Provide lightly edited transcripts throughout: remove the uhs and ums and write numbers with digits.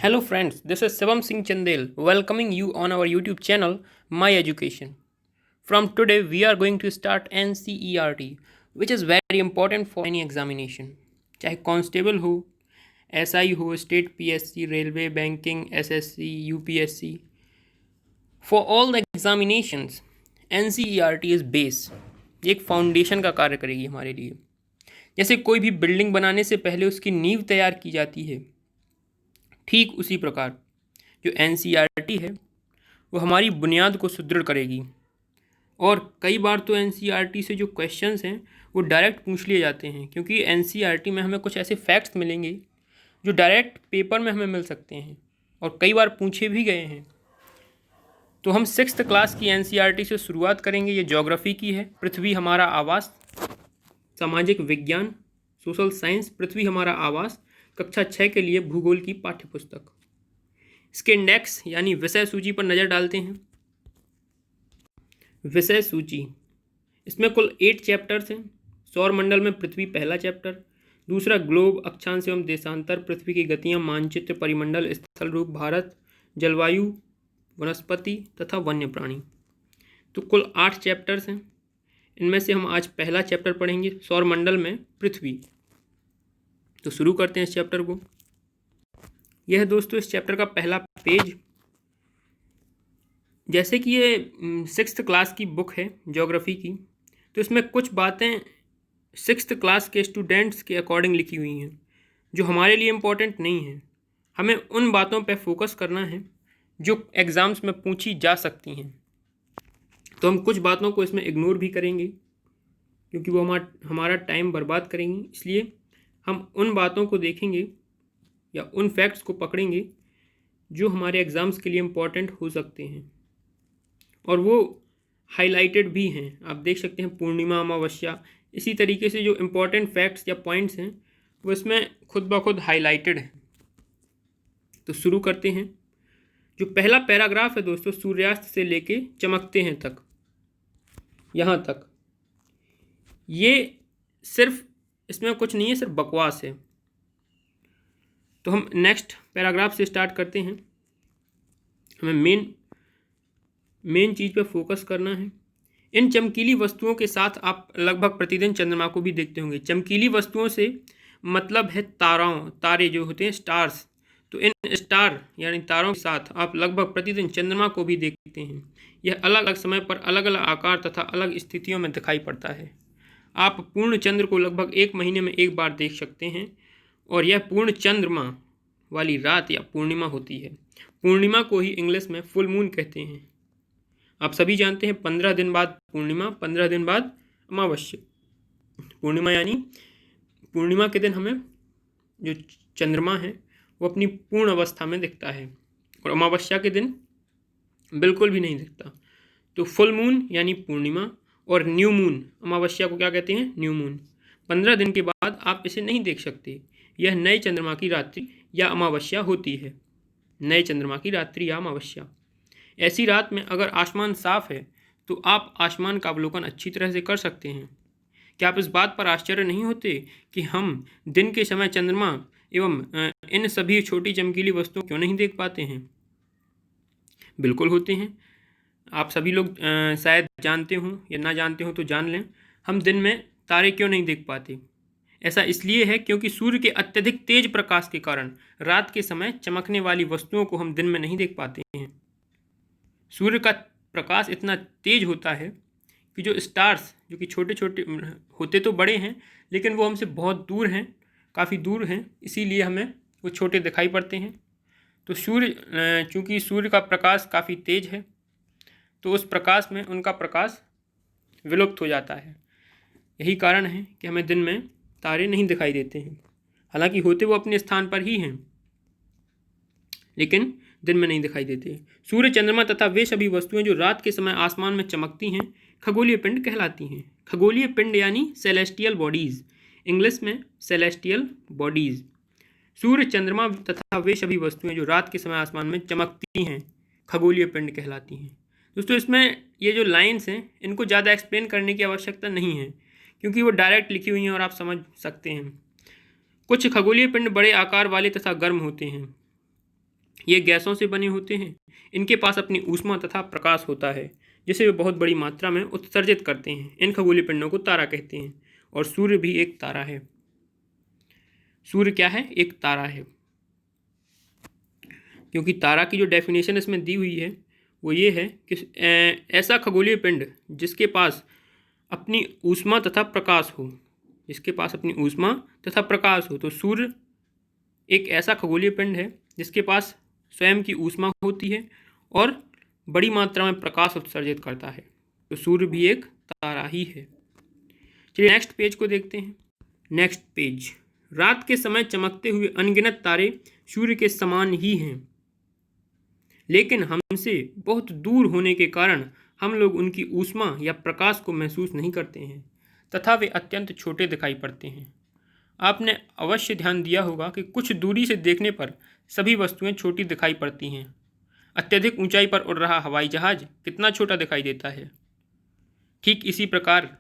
Hello friends, this is Shivam Singh Chandel welcoming you on our YouTube channel My Education. From today we are going to start NCERT which is very important for any examination. चाहे constable हो, SI हो, state PSC, railway, banking, SSC, UPSC, for all the examinations NCERT is base. एक foundation का कार्य करेगी हमारे लिए. जैसे कोई भी बिल्डिंग बनाने से पहले उसकी नींव तैयार की जाती है, ठीक उसी प्रकार जो एनसीईआरटी है वो हमारी बुनियाद को सुदृढ़ करेगी. और कई बार तो एनसीईआरटी से जो क्वेश्चंस हैं वो डायरेक्ट पूछ लिए जाते हैं, क्योंकि एनसीईआरटी में हमें कुछ ऐसे फैक्ट्स मिलेंगे जो डायरेक्ट पेपर में हमें मिल सकते हैं और कई बार पूछे भी गए हैं. तो हम 6th क्लास की एनसीईआरटी से शुरुआत करेंगे. ये ज्योग्राफी की है, पृथ्वी हमारा आवास. सामाजिक विज्ञान, सोशल साइंस, पृथ्वी हमारा आवास, कक्षा 6 के लिए भूगोल की पाठ्यपुस्तक. इसके इंडेक्स यानी विषय सूची पर नज़र डालते हैं. विषय सूची, इसमें कुल 8 चैप्टर्स हैं. सौरमंडल में पृथ्वी पहला चैप्टर, दूसरा ग्लोब, अक्षांश एवं देशांतर, पृथ्वी की गतियाँ, मानचित्र, परिमंडल, स्थल रूप, भारत, जलवायु, वनस्पति तथा वन्य प्राणी. तो कुल 8 चैप्टर्स हैं. इनमें से हम आज पहला चैप्टर पढ़ेंगे, सौरमंडल में पृथ्वी. तो शुरू करते हैं इस चैप्टर को. यह है दोस्तों इस चैप्टर का पहला पेज. जैसे कि ये 6th क्लास की बुक है ज्योग्राफी की, तो इसमें कुछ बातें 6th क्लास के स्टूडेंट्स के अकॉर्डिंग लिखी हुई हैं जो हमारे लिए इम्पोर्टेंट नहीं है. हमें उन बातों पर फोकस करना है जो एग्ज़ाम्स में पूछी जा सकती हैं. तो हम कुछ बातों को इसमें इग्नोर भी करेंगे क्योंकि वो हमारा टाइम बर्बाद करेंगी. इसलिए हम उन बातों को देखेंगे या उन फैक्ट्स को पकड़ेंगे जो हमारे एग्ज़ाम्स के लिए इम्पॉर्टेंट हो सकते हैं और वो हाईलाइटेड भी हैं. आप देख सकते हैं पूर्णिमा, अमावस्या, इसी तरीके से जो इम्पॉर्टेंट फैक्ट्स या पॉइंट्स हैं वो इसमें खुद ब खुद हाईलाइटेड हैं. तो शुरू करते हैं. जो पहला पैराग्राफ है दोस्तों, सूर्यास्त से लेके चमकते हैं तक, यहाँ तक, ये सिर्फ इसमें कुछ नहीं है, सिर्फ बकवास है. तो हम नेक्स्ट पैराग्राफ से स्टार्ट करते हैं. हमें मेन चीज़ पे फोकस करना है. इन चमकीली वस्तुओं के साथ आप लगभग प्रतिदिन चंद्रमा को भी देखते होंगे. चमकीली वस्तुओं से मतलब है तारे जो होते हैं, स्टार्स. तो इन स्टार यानी तारों के साथ आप लगभग प्रतिदिन चंद्रमा को भी देखते हैं. यह अलग अलग समय पर अलग अलग आकार तथा अलग स्थितियों में दिखाई पड़ता है. आप पूर्ण चंद्र को लगभग 1 महीने में एक बार देख सकते हैं और यह पूर्ण चंद्रमा वाली रात या पूर्णिमा होती है. पूर्णिमा को ही इंग्लिश में फुल मून कहते हैं. आप सभी जानते हैं 15 दिन बाद पूर्णिमा, 15 दिन बाद अमावस्या. पूर्णिमा यानी पूर्णिमा के दिन हमें जो चंद्रमा है वो अपनी पूर्ण अवस्था में दिखता है और अमावस्या के दिन बिल्कुल भी नहीं दिखता. तो फुल मून यानी पूर्णिमा और न्यू मून, अमावस्या को क्या कहते हैं, न्यू मून. 15 दिन के बाद आप इसे नहीं देख सकते. यह नए चंद्रमा की रात्रि या अमावस्या होती है. नए चंद्रमा की रात्रि या अमावस्या. ऐसी रात में अगर आसमान साफ है तो आप आसमान का अवलोकन अच्छी तरह से कर सकते हैं. क्या आप इस बात पर आश्चर्य नहीं होते कि हम दिन के समय चंद्रमा एवं इन सभी छोटी चमकीली वस्तुओं क्यों नहीं देख पाते हैं? बिल्कुल होते हैं. आप सभी लोग शायद जानते हों या ना जानते हों तो जान लें, हम दिन में तारे क्यों नहीं देख पाते. ऐसा इसलिए है क्योंकि सूर्य के अत्यधिक तेज प्रकाश के कारण रात के समय चमकने वाली वस्तुओं को हम दिन में नहीं देख पाते हैं. सूर्य का प्रकाश इतना तेज होता है कि जो स्टार्स, जो कि छोटे छोटे होते तो बड़े हैं लेकिन वो हमसे बहुत दूर हैं, काफ़ी दूर हैं, इसीलिए हमें वो छोटे दिखाई पड़ते हैं. तो चूँकि सूर्य का प्रकाश काफ़ी तेज है तो उस प्रकाश में उनका प्रकाश विलुप्त हो जाता है. यही कारण है कि हमें दिन में तारे नहीं दिखाई देते हैं. हालांकि होते वो अपने स्थान पर ही हैं लेकिन दिन में नहीं दिखाई देते. सूर्य, चंद्रमा तथा वे सभी वस्तुएं जो रात के समय आसमान में चमकती हैं खगोलीय पिंड कहलाती हैं. खगोलीय पिंड यानी सेलेस्टियल बॉडीज़, इंग्लिश में सेलेस्टियल बॉडीज़. सूर्य, चंद्रमा तथा वे सभी वस्तुएं जो रात के समय आसमान में चमकती हैं खगोलीय पिंड कहलाती हैं. दोस्तों इसमें ये जो लाइन्स हैं इनको ज़्यादा एक्सप्लेन करने की आवश्यकता नहीं है क्योंकि वो डायरेक्ट लिखी हुई हैं और आप समझ सकते हैं. कुछ खगोलीय पिंड बड़े आकार वाले तथा गर्म होते हैं ये गैसों से बने होते हैं। इनके पास अपनी ऊष्मा तथा प्रकाश होता है, जिसे वे बहुत बड़ी मात्रा में उत्सर्जित करते हैं। इन खगोलीय पिंडों को तारा कहते हैं। और सूर्य भी एक तारा है। सूर्य क्या है? एक तारा है। क्योंकि तारा की जो डेफिनेशन इसमें दी हुई है वो ये है कि ऐसा खगोलीय पिंड जिसके पास अपनी ऊष्मा तथा प्रकाश हो, जिसके पास अपनी ऊष्मा तथा प्रकाश हो। तो सूर्य एक ऐसा खगोलीय पिंड है जिसके पास स्वयं की ऊष्मा होती है और बड़ी मात्रा में प्रकाश उत्सर्जित करता है। तो सूर्य भी एक तारा ही है। चलिए नेक्स्ट पेज को देखते हैं। नेक्स्ट पेज, रात के समय चमकते हुए अनगिनत तारे सूर्य के समान ही हैं, लेकिन हमसे बहुत दूर होने के कारण हम लोग उनकी ऊष्मा या प्रकाश को महसूस नहीं करते हैं तथा वे अत्यंत छोटे दिखाई पड़ते हैं। आपने अवश्य ध्यान दिया होगा कि कुछ दूरी से देखने पर सभी वस्तुएं छोटी दिखाई पड़ती हैं। अत्यधिक ऊंचाई पर उड़ रहा हवाई जहाज कितना छोटा दिखाई देता है। ठीक इसी प्रकार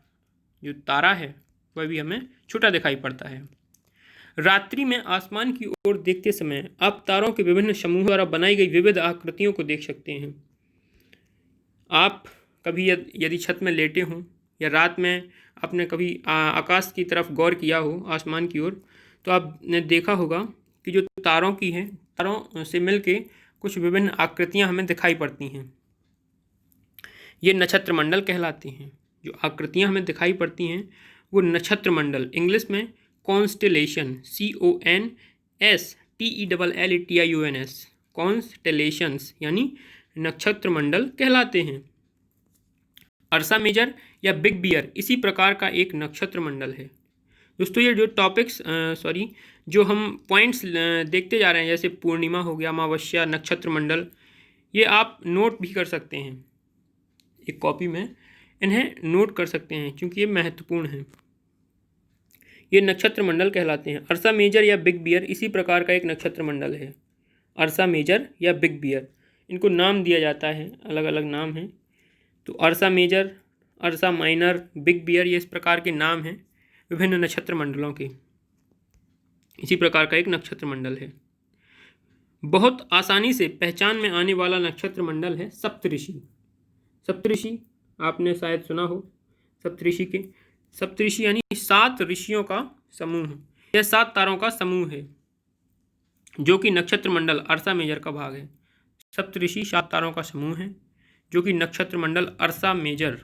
जो तारा है वह भी हमें छोटा दिखाई पड़ता है। रात्रि में आसमान की ओर देखते समय आप तारों के विभिन्न समूहों द्वारा बनाई गई विविध आकृतियों को देख सकते हैं। आप कभी यदि छत में लेटे हों या रात में आपने कभी आकाश की तरफ गौर किया हो, आसमान की ओर, तो आपने देखा होगा कि जो तारों की हैं, तारों से मिलके कुछ विभिन्न आकृतियां हमें दिखाई पड़ती हैं। ये नक्षत्र मंडल कहलाते हैं। जो आकृतियां हमें दिखाई पड़ती हैं वो नक्षत्र मंडल, इंग्लिश में कॉन्स्टेलेशन, CONSTELLATIONS, कॉन्स्टेलेशंस यानी नक्षत्र मंडल कहलाते हैं। अर्सा मेजर या बिग बियर इसी प्रकार का एक नक्षत्र मंडल है। दोस्तों ये जो टॉपिक्स जो हम पॉइंट्स देखते जा रहे हैं, जैसे पूर्णिमा हो गया, अमावस्या, नक्षत्र मंडल, ये आप नोट भी कर सकते हैं। एक कॉपी में इन्हें नोट कर सकते हैं क्योंकि ये महत्वपूर्ण है। ये नक्षत्र मंडल कहलाते हैं। अर्सा मेजर या बिग बियर इसी प्रकार का एक नक्षत्र मंडल है। अर्सा मेजर या बिग बियर, इनको नाम दिया जाता है, अलग अलग नाम हैं। तो अर्सा मेजर, अर्सा माइनर, बिग बियर, ये इस प्रकार के नाम हैं विभिन्न नक्षत्र मंडलों के। इसी प्रकार का एक नक्षत्र मंडल है। बहुत आसानी से पहचान में आने वाला नक्षत्र मंडल है सप्तऋषि। सप्तऋषि आपने शायद सुना हो। सप्तऋषि यानी 7 ऋषियों का समूह। यह 7 तारों का समूह है जो कि नक्षत्र मंडल अर्सा मेजर का भाग है। सप्तऋषि 7 तारों का समूह है जो कि नक्षत्र मंडल अर्सा मेजर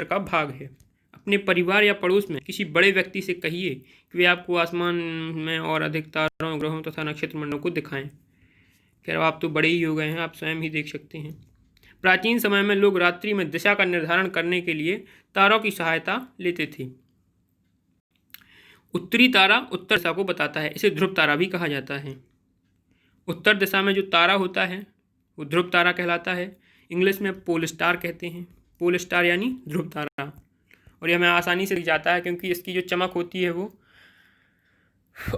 का भाग है। अपने परिवार या पड़ोस में किसी बड़े व्यक्ति से कहिए कि वे आपको आसमान में और अधिक तारों, ग्रहों तथा नक्षत्र मंडलों को दिखाएं। खैर आप तो बड़े ही हो गए हैं, आप स्वयं ही देख सकते हैं। प्राचीन समय में लोग रात्रि में दिशा का निर्धारण करने के लिए तारों की सहायता लेते थे। उत्तरी तारा उत्तर दिशा को बताता है, इसे ध्रुव तारा भी कहा जाता है। उत्तर दिशा में जो तारा होता है वो ध्रुव तारा कहलाता है। इंग्लिश में पोल स्टार कहते हैं। पोल स्टार यानी ध्रुव तारा। और यह हमें आसानी से दिख जाता है क्योंकि इसकी जो चमक होती है वो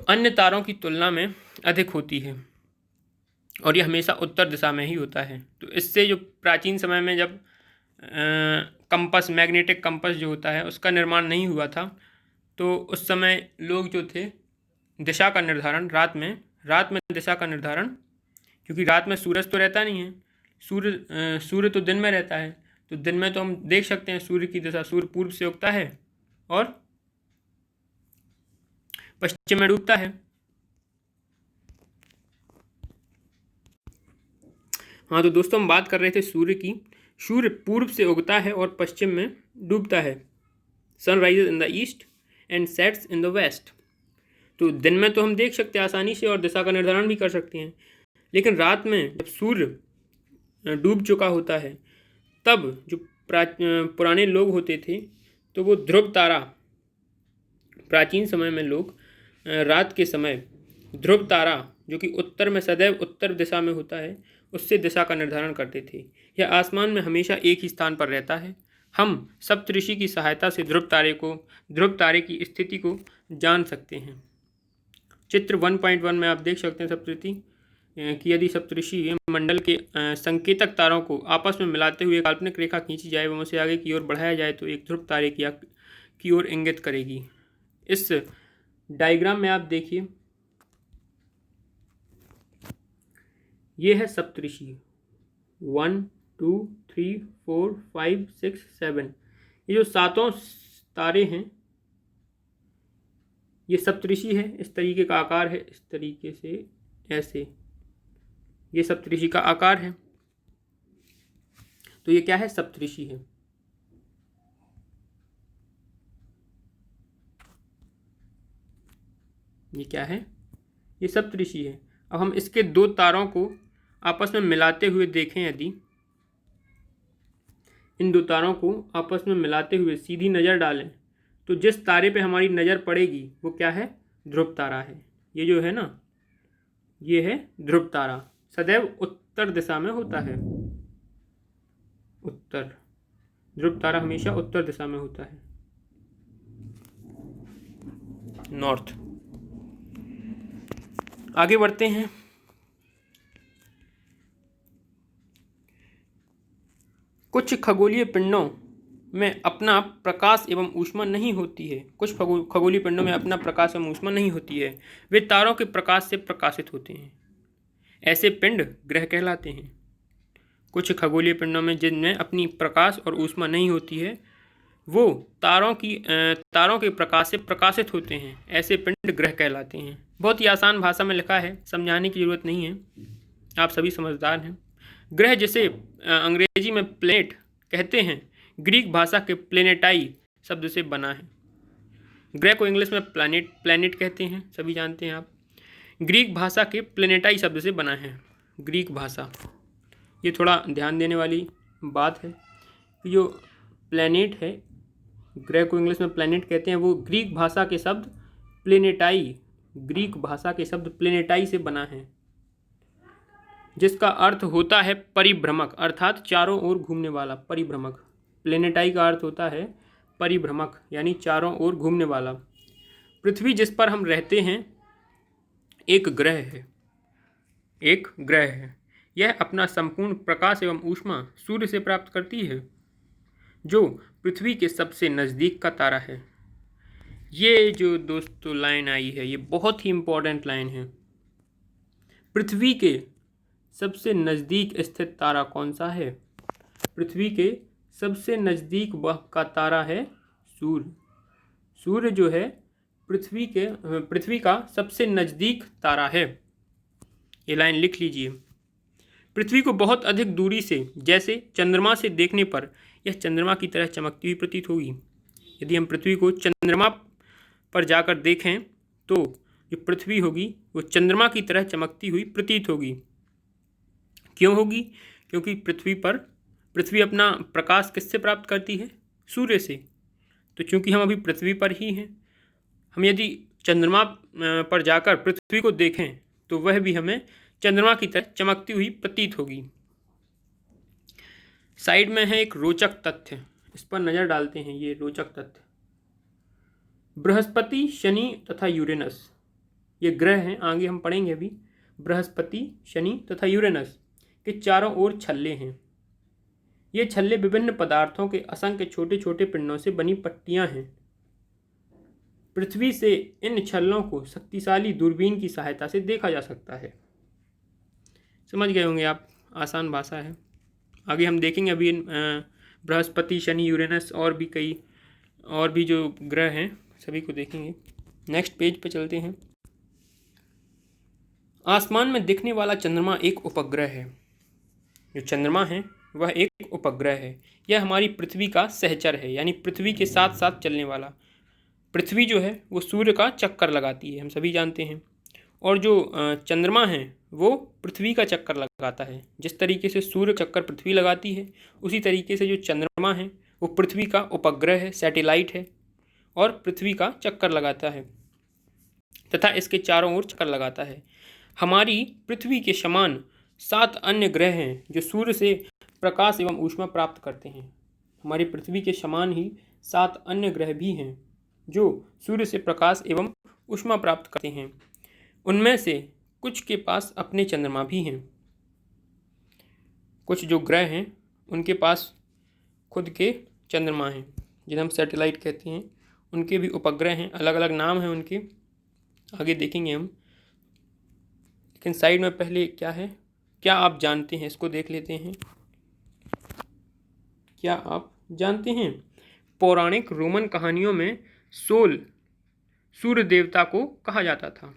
अन्य तारों की तुलना में अधिक होती है और यह हमेशा उत्तर दिशा में ही होता है। तो इससे जो प्राचीन समय में जब कंपास, मैग्नेटिक कंपास जो होता है उसका निर्माण नहीं हुआ था, तो उस समय लोग जो थे दिशा का निर्धारण रात में दिशा का निर्धारण, क्योंकि रात में सूरज तो रहता नहीं है, सूर्य तो दिन में रहता है। तो दिन में तो हम देख सकते हैं सूर्य की दिशा, सूर्य पूर्व से उगता है और पश्चिम में डूबता है। हाँ तो दोस्तों हम बात कर रहे थे सूर्य की। सूर्य पूर्व से उगता है और पश्चिम में डूबता है। Sun rises in the east and sets in the west. तो दिन में तो हम देख सकते हैं आसानी से और दिशा का निर्धारण भी कर सकते हैं, लेकिन रात में जब सूर्य डूब चुका होता है तब जो पुराने लोग होते थे तो वो ध्रुव तारा, प्राचीन समय में लोग रात के समय ध्रुव तारा जो कि उत्तर में सदैव उत्तर दिशा में होता है उससे दिशा का निर्धारण करते थे। यह आसमान में हमेशा एक ही स्थान पर रहता है। हम सप्तऋषि की सहायता से ध्रुव तारे की स्थिति को जान सकते हैं। चित्र 1.1 में आप देख सकते हैं सप्तऋषि कि यदि सप्तऋषि मंडल के संकेतक तारों को आपस में मिलाते हुए काल्पनिक रेखा खींची जाए व उसे आगे की ओर बढ़ाया जाए तो एक ध्रुव तारे की ओर इंगित करेगी। इस डायग्राम में आप देखिए, ये है सप्तऋषि। 1 2 3 4 5 6 7, ये जो सातों तारे हैं ये सप्तऋषि है। इस तरीके का आकार है, इस तरीके से ऐसे, ये सप्तऋषि का आकार है। तो ये क्या है? सप्तऋषि है। ये क्या है? ये सप्तऋषि है। अब हम इसके दो तारों को आपस में मिलाते हुए देखें, यदि इन दो तारों को आपस में मिलाते हुए सीधी नज़र डालें तो जिस तारे पे हमारी नज़र पड़ेगी वो क्या है? ध्रुव तारा है। ये जो है ना, ये है ध्रुव तारा। सदैव उत्तर दिशा में होता है। उत्तर, ध्रुव तारा हमेशा उत्तर दिशा में होता है, नॉर्थ। आगे बढ़ते हैं। कुछ खगोलीय पिंडों में अपना प्रकाश एवं ऊष्मा नहीं होती है। कुछ खगोलीय पिंडों में अपना प्रकाश एवं ऊष्मा नहीं होती है, वे तारों के प्रकाश से प्रकाशित होते हैं। ऐसे पिंड ग्रह कहलाते हैं। कुछ खगोलीय पिंडों में जिनमें अपनी प्रकाश और ऊष्मा नहीं होती है, वो तारों के प्रकाश से प्रकाशित होते हैं। ऐसे पिंड ग्रह कहलाते हैं। बहुत ही आसान भाषा में लिखा है, समझाने की जरूरत नहीं है, आप सभी समझदार हैं। ग्रह जिसे अंग्रेजी में प्लेनेट कहते हैं, ग्रीक भाषा के प्लेनेटाई शब्द से बना है। ग्रह को इंग्लिश में प्लैनेट कहते हैं, सभी जानते हैं आप। ग्रीक भाषा के प्लेनेटाई शब्द से बना है। ग्रीक भाषा, ये थोड़ा ध्यान देने वाली बात है कि जो प्लैनेट है, ग्रह को इंग्लिश में प्लैनेट कहते हैं, वो ग्रीक भाषा के शब्द प्लेनेटाई से बना है, जिसका अर्थ होता है परिभ्रमक, अर्थात चारों ओर घूमने वाला। परिभ्रमक, प्लेनेटाई का अर्थ होता है परिभ्रमक, यानी चारों ओर घूमने वाला। पृथ्वी जिस पर हम रहते हैं एक ग्रह है। यह अपना संपूर्ण प्रकाश एवं ऊष्मा सूर्य से प्राप्त करती है, जो पृथ्वी के सबसे नज़दीक का तारा है। ये जो दोस्तों लाइन आई है, ये बहुत ही इम्पोर्टेंट लाइन है। पृथ्वी के सबसे नज़दीक स्थित तारा कौन सा है? पृथ्वी के सबसे नज़दीक का तारा है सूर्य। सूर्य जो है पृथ्वी का सबसे नज़दीक तारा है। ये लाइन लिख लीजिए। पृथ्वी को बहुत अधिक दूरी से, जैसे चंद्रमा से देखने पर यह चंद्रमा की तरह चमकती हुई प्रतीत होगी। यदि हम पृथ्वी को चंद्रमा पर जाकर देखें तो जो पृथ्वी होगी वो चंद्रमा की तरह चमकती हुई प्रतीत होगी। क्यों होगी? क्योंकि पृथ्वी अपना प्रकाश किससे प्राप्त करती है? सूर्य से। तो चूंकि हम अभी पृथ्वी पर ही हैं, हम यदि चंद्रमा पर जाकर पृथ्वी को देखें तो वह भी हमें चंद्रमा की तरह चमकती हुई प्रतीत होगी। साइड में है एक रोचक तथ्य, इस पर नज़र डालते हैं। ये रोचक तथ्य, बृहस्पति, शनि तथा यूरेनस, ये ग्रह हैं, आगे हम पढ़ेंगे अभी। बृहस्पति, शनि तथा यूरेनस के चारों ओर छल्ले हैं। ये छल्ले विभिन्न पदार्थों के असंख्य छोटे छोटे पिंडों से बनी पट्टियां हैं। पृथ्वी से इन छल्लों को शक्तिशाली दूरबीन की सहायता से देखा जा सकता है। समझ गए होंगे आप, आसान भाषा है। आगे हम देखेंगे अभी बृहस्पति, शनि, यूरेनस और भी जो ग्रह हैं सभी को देखेंगे। नेक्स्ट पेज पे चलते हैं। आसमान में दिखने वाला चंद्रमा एक उपग्रह है। जो चंद्रमा है वह एक उपग्रह है। यह हमारी पृथ्वी का सहचर है, यानी पृथ्वी के साथ साथ चलने वाला। पृथ्वी जो है वो सूर्य का चक्कर लगाती है, हम सभी जानते हैं। और जो चंद्रमा है वो पृथ्वी का चक्कर लगाता है। जिस तरीके से सूर्य चक्कर पृथ्वी लगाती है, उसी तरीके से जो चंद्रमा है वो पृथ्वी का उपग्रह है, सैटेलाइट है, और पृथ्वी का चक्कर लगाता है तथा इसके चारों ओर चक्कर लगाता है। हमारी पृथ्वी के समान 7 अन्य ग्रह हैं जो सूर्य से प्रकाश एवं ऊष्मा प्राप्त करते हैं। हमारी पृथ्वी के समान ही 7 अन्य ग्रह भी हैं जो सूर्य से प्रकाश एवं ऊष्मा प्राप्त करते हैं। उनमें से कुछ के पास अपने चंद्रमा भी हैं। कुछ जो ग्रह हैं उनके पास खुद के चंद्रमा हैं, जिन्हें हम सैटेलाइट कहते हैं। उनके भी उपग्रह हैं, अलग अलग नाम हैं उनके, आगे देखेंगे हम। लेकिन साइड में पहले क्या क्या आप जानते हैं, इसको देख लेते हैं। क्या आप जानते हैं पौराणिक रोमन कहानियों में सोल सूर्य देवता को कहा जाता था?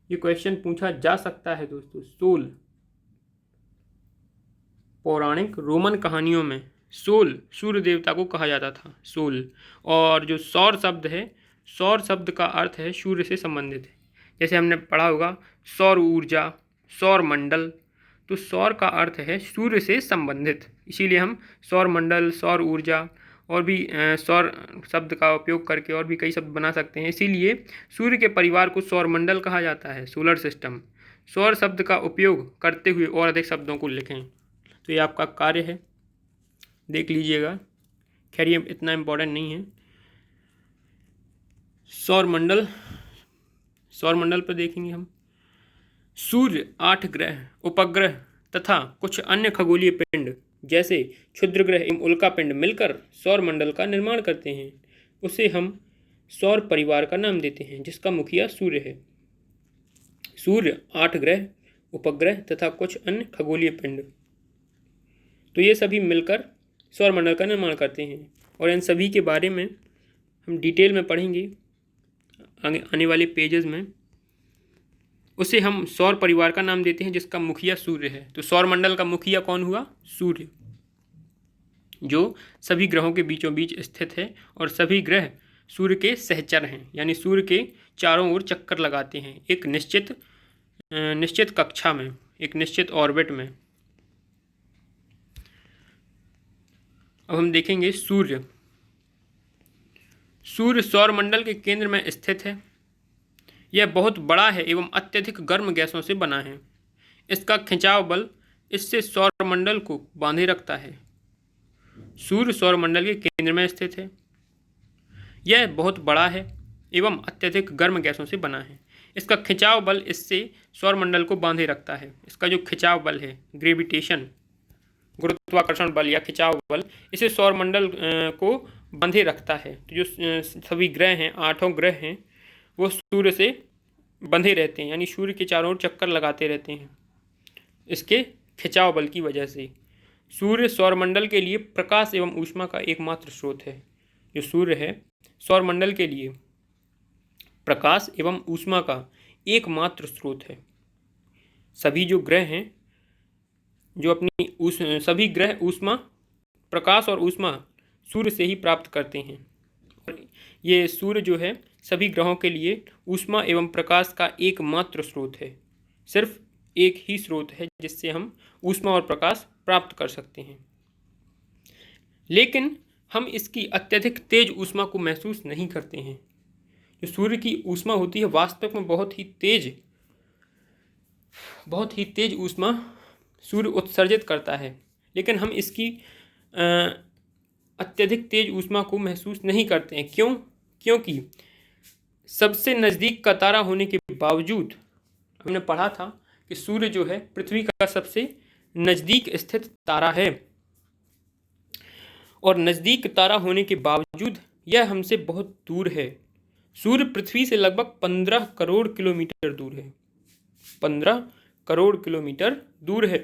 ये क्वेश्चन पूछा जा सकता है दोस्तों। सोल, पौराणिक रोमन कहानियों में सोल सूर्य देवता को कहा जाता था, सोल। और जो सौर शब्द है, सौर शब्द का अर्थ है सूर्य से संबंधित है। जैसे हमने पढ़ा होगा सौर ऊर्जा, सौर मंडल, तो सौर का अर्थ है सूर्य से संबंधित, इसीलिए हम सौर मंडल, सौर ऊर्जा और भी सौर शब्द का उपयोग करके और भी कई शब्द बना सकते हैं। इसीलिए सूर्य के परिवार को सौर मंडल कहा जाता है, सोलर सिस्टम। सौर शब्द का उपयोग करते हुए और अधिक शब्दों को लिखें। तो ये आपका कार्य है, देख लीजिएगा। खैर ये इतना इम्पोर्टेंट नहीं है। सौर मंडल पर देखेंगे हम। सूर्य, 8 ग्रह, उपग्रह तथा कुछ अन्य खगोलीय पिंड जैसे क्षुद्र ग्रह एवं उल्का पिंड मिलकर सौर मंडल का निर्माण करते हैं। उसे हम सौर परिवार का नाम देते हैं, जिसका मुखिया सूर्य है। सूर्य, 8 ग्रह, उपग्रह तथा कुछ अन्य खगोलीय पिंड, तो ये सभी मिलकर सौर मंडल का निर्माण करते हैं। और इन सभी के बारे में हम डिटेल में पढ़ेंगे आने वाले पेजेस में। उसे हम सौर परिवार का नाम देते हैं, जिसका मुखिया सूर्य है। तो सौर मंडल का मुखिया कौन हुआ? सूर्य, जो सभी ग्रहों के बीचों बीच स्थित है और सभी ग्रह सूर्य के सहचर हैं, यानी सूर्य के चारों ओर चक्कर लगाते हैं एक निश्चित कक्षा में, एक निश्चित ऑर्बिट में। अब हम देखेंगे सूर्य। सूर्य सौर मंडल के केंद्र में स्थित है। यह बहुत बड़ा है एवं अत्यधिक गर्म गैसों से बना है। इसका खिंचाव बल इससे सौर मंडल को बांधे रखता है। सूर्य सौर मंडल के केंद्र में स्थित है। यह बहुत बड़ा है एवं अत्यधिक गर्म गैसों से बना है। इसका खिंचाव बल इससे सौर मंडल को बांधे रखता है। इसका जो खिंचाव बल है, ग्रेविटेशन, गुरुत्वाकर्षण बल या खिंचाव बल, इसे सौर मंडल को बांधे रखता है। तो जो सभी ग्रह हैं, 8 ग्रह हैं, वो सूर्य से बंधे रहते हैं, यानी सूर्य के चारों ओर चक्कर लगाते रहते हैं इसके खिंचाव बल की वजह से। सूर्य सौरमंडल के लिए प्रकाश एवं ऊष्मा का एकमात्र स्रोत है। जो सूर्य है सौरमंडल के लिए प्रकाश एवं ऊष्मा का एकमात्र स्रोत है। सभी जो ग्रह हैं, जो अपनी सभी ग्रह ऊष्मा, प्रकाश और ऊष्मा सूर्य से ही प्राप्त करते हैं। और ये सूर्य जो है सभी ग्रहों के लिए ऊष्मा एवं प्रकाश का एकमात्र स्रोत है। सिर्फ एक ही स्रोत है जिससे हम ऊष्मा और प्रकाश प्राप्त कर सकते हैं। लेकिन हम इसकी अत्यधिक तेज ऊष्मा को महसूस नहीं करते हैं। जो सूर्य की ऊष्मा होती है वास्तव में बहुत ही तेज ऊष्मा सूर्य उत्सर्जित करता है, लेकिन हम इसकी अत्यधिक तेज ऊष्मा को महसूस नहीं करते हैं। क्यों? क्योंकि सबसे नज़दीक का तारा होने के बावजूद, हमने पढ़ा था कि सूर्य जो है पृथ्वी का सबसे नज़दीक स्थित तारा है, और नज़दीक तारा होने के बावजूद यह हमसे बहुत दूर है। सूर्य पृथ्वी से लगभग 15 करोड़ किलोमीटर दूर है। 15 करोड़ किलोमीटर दूर है।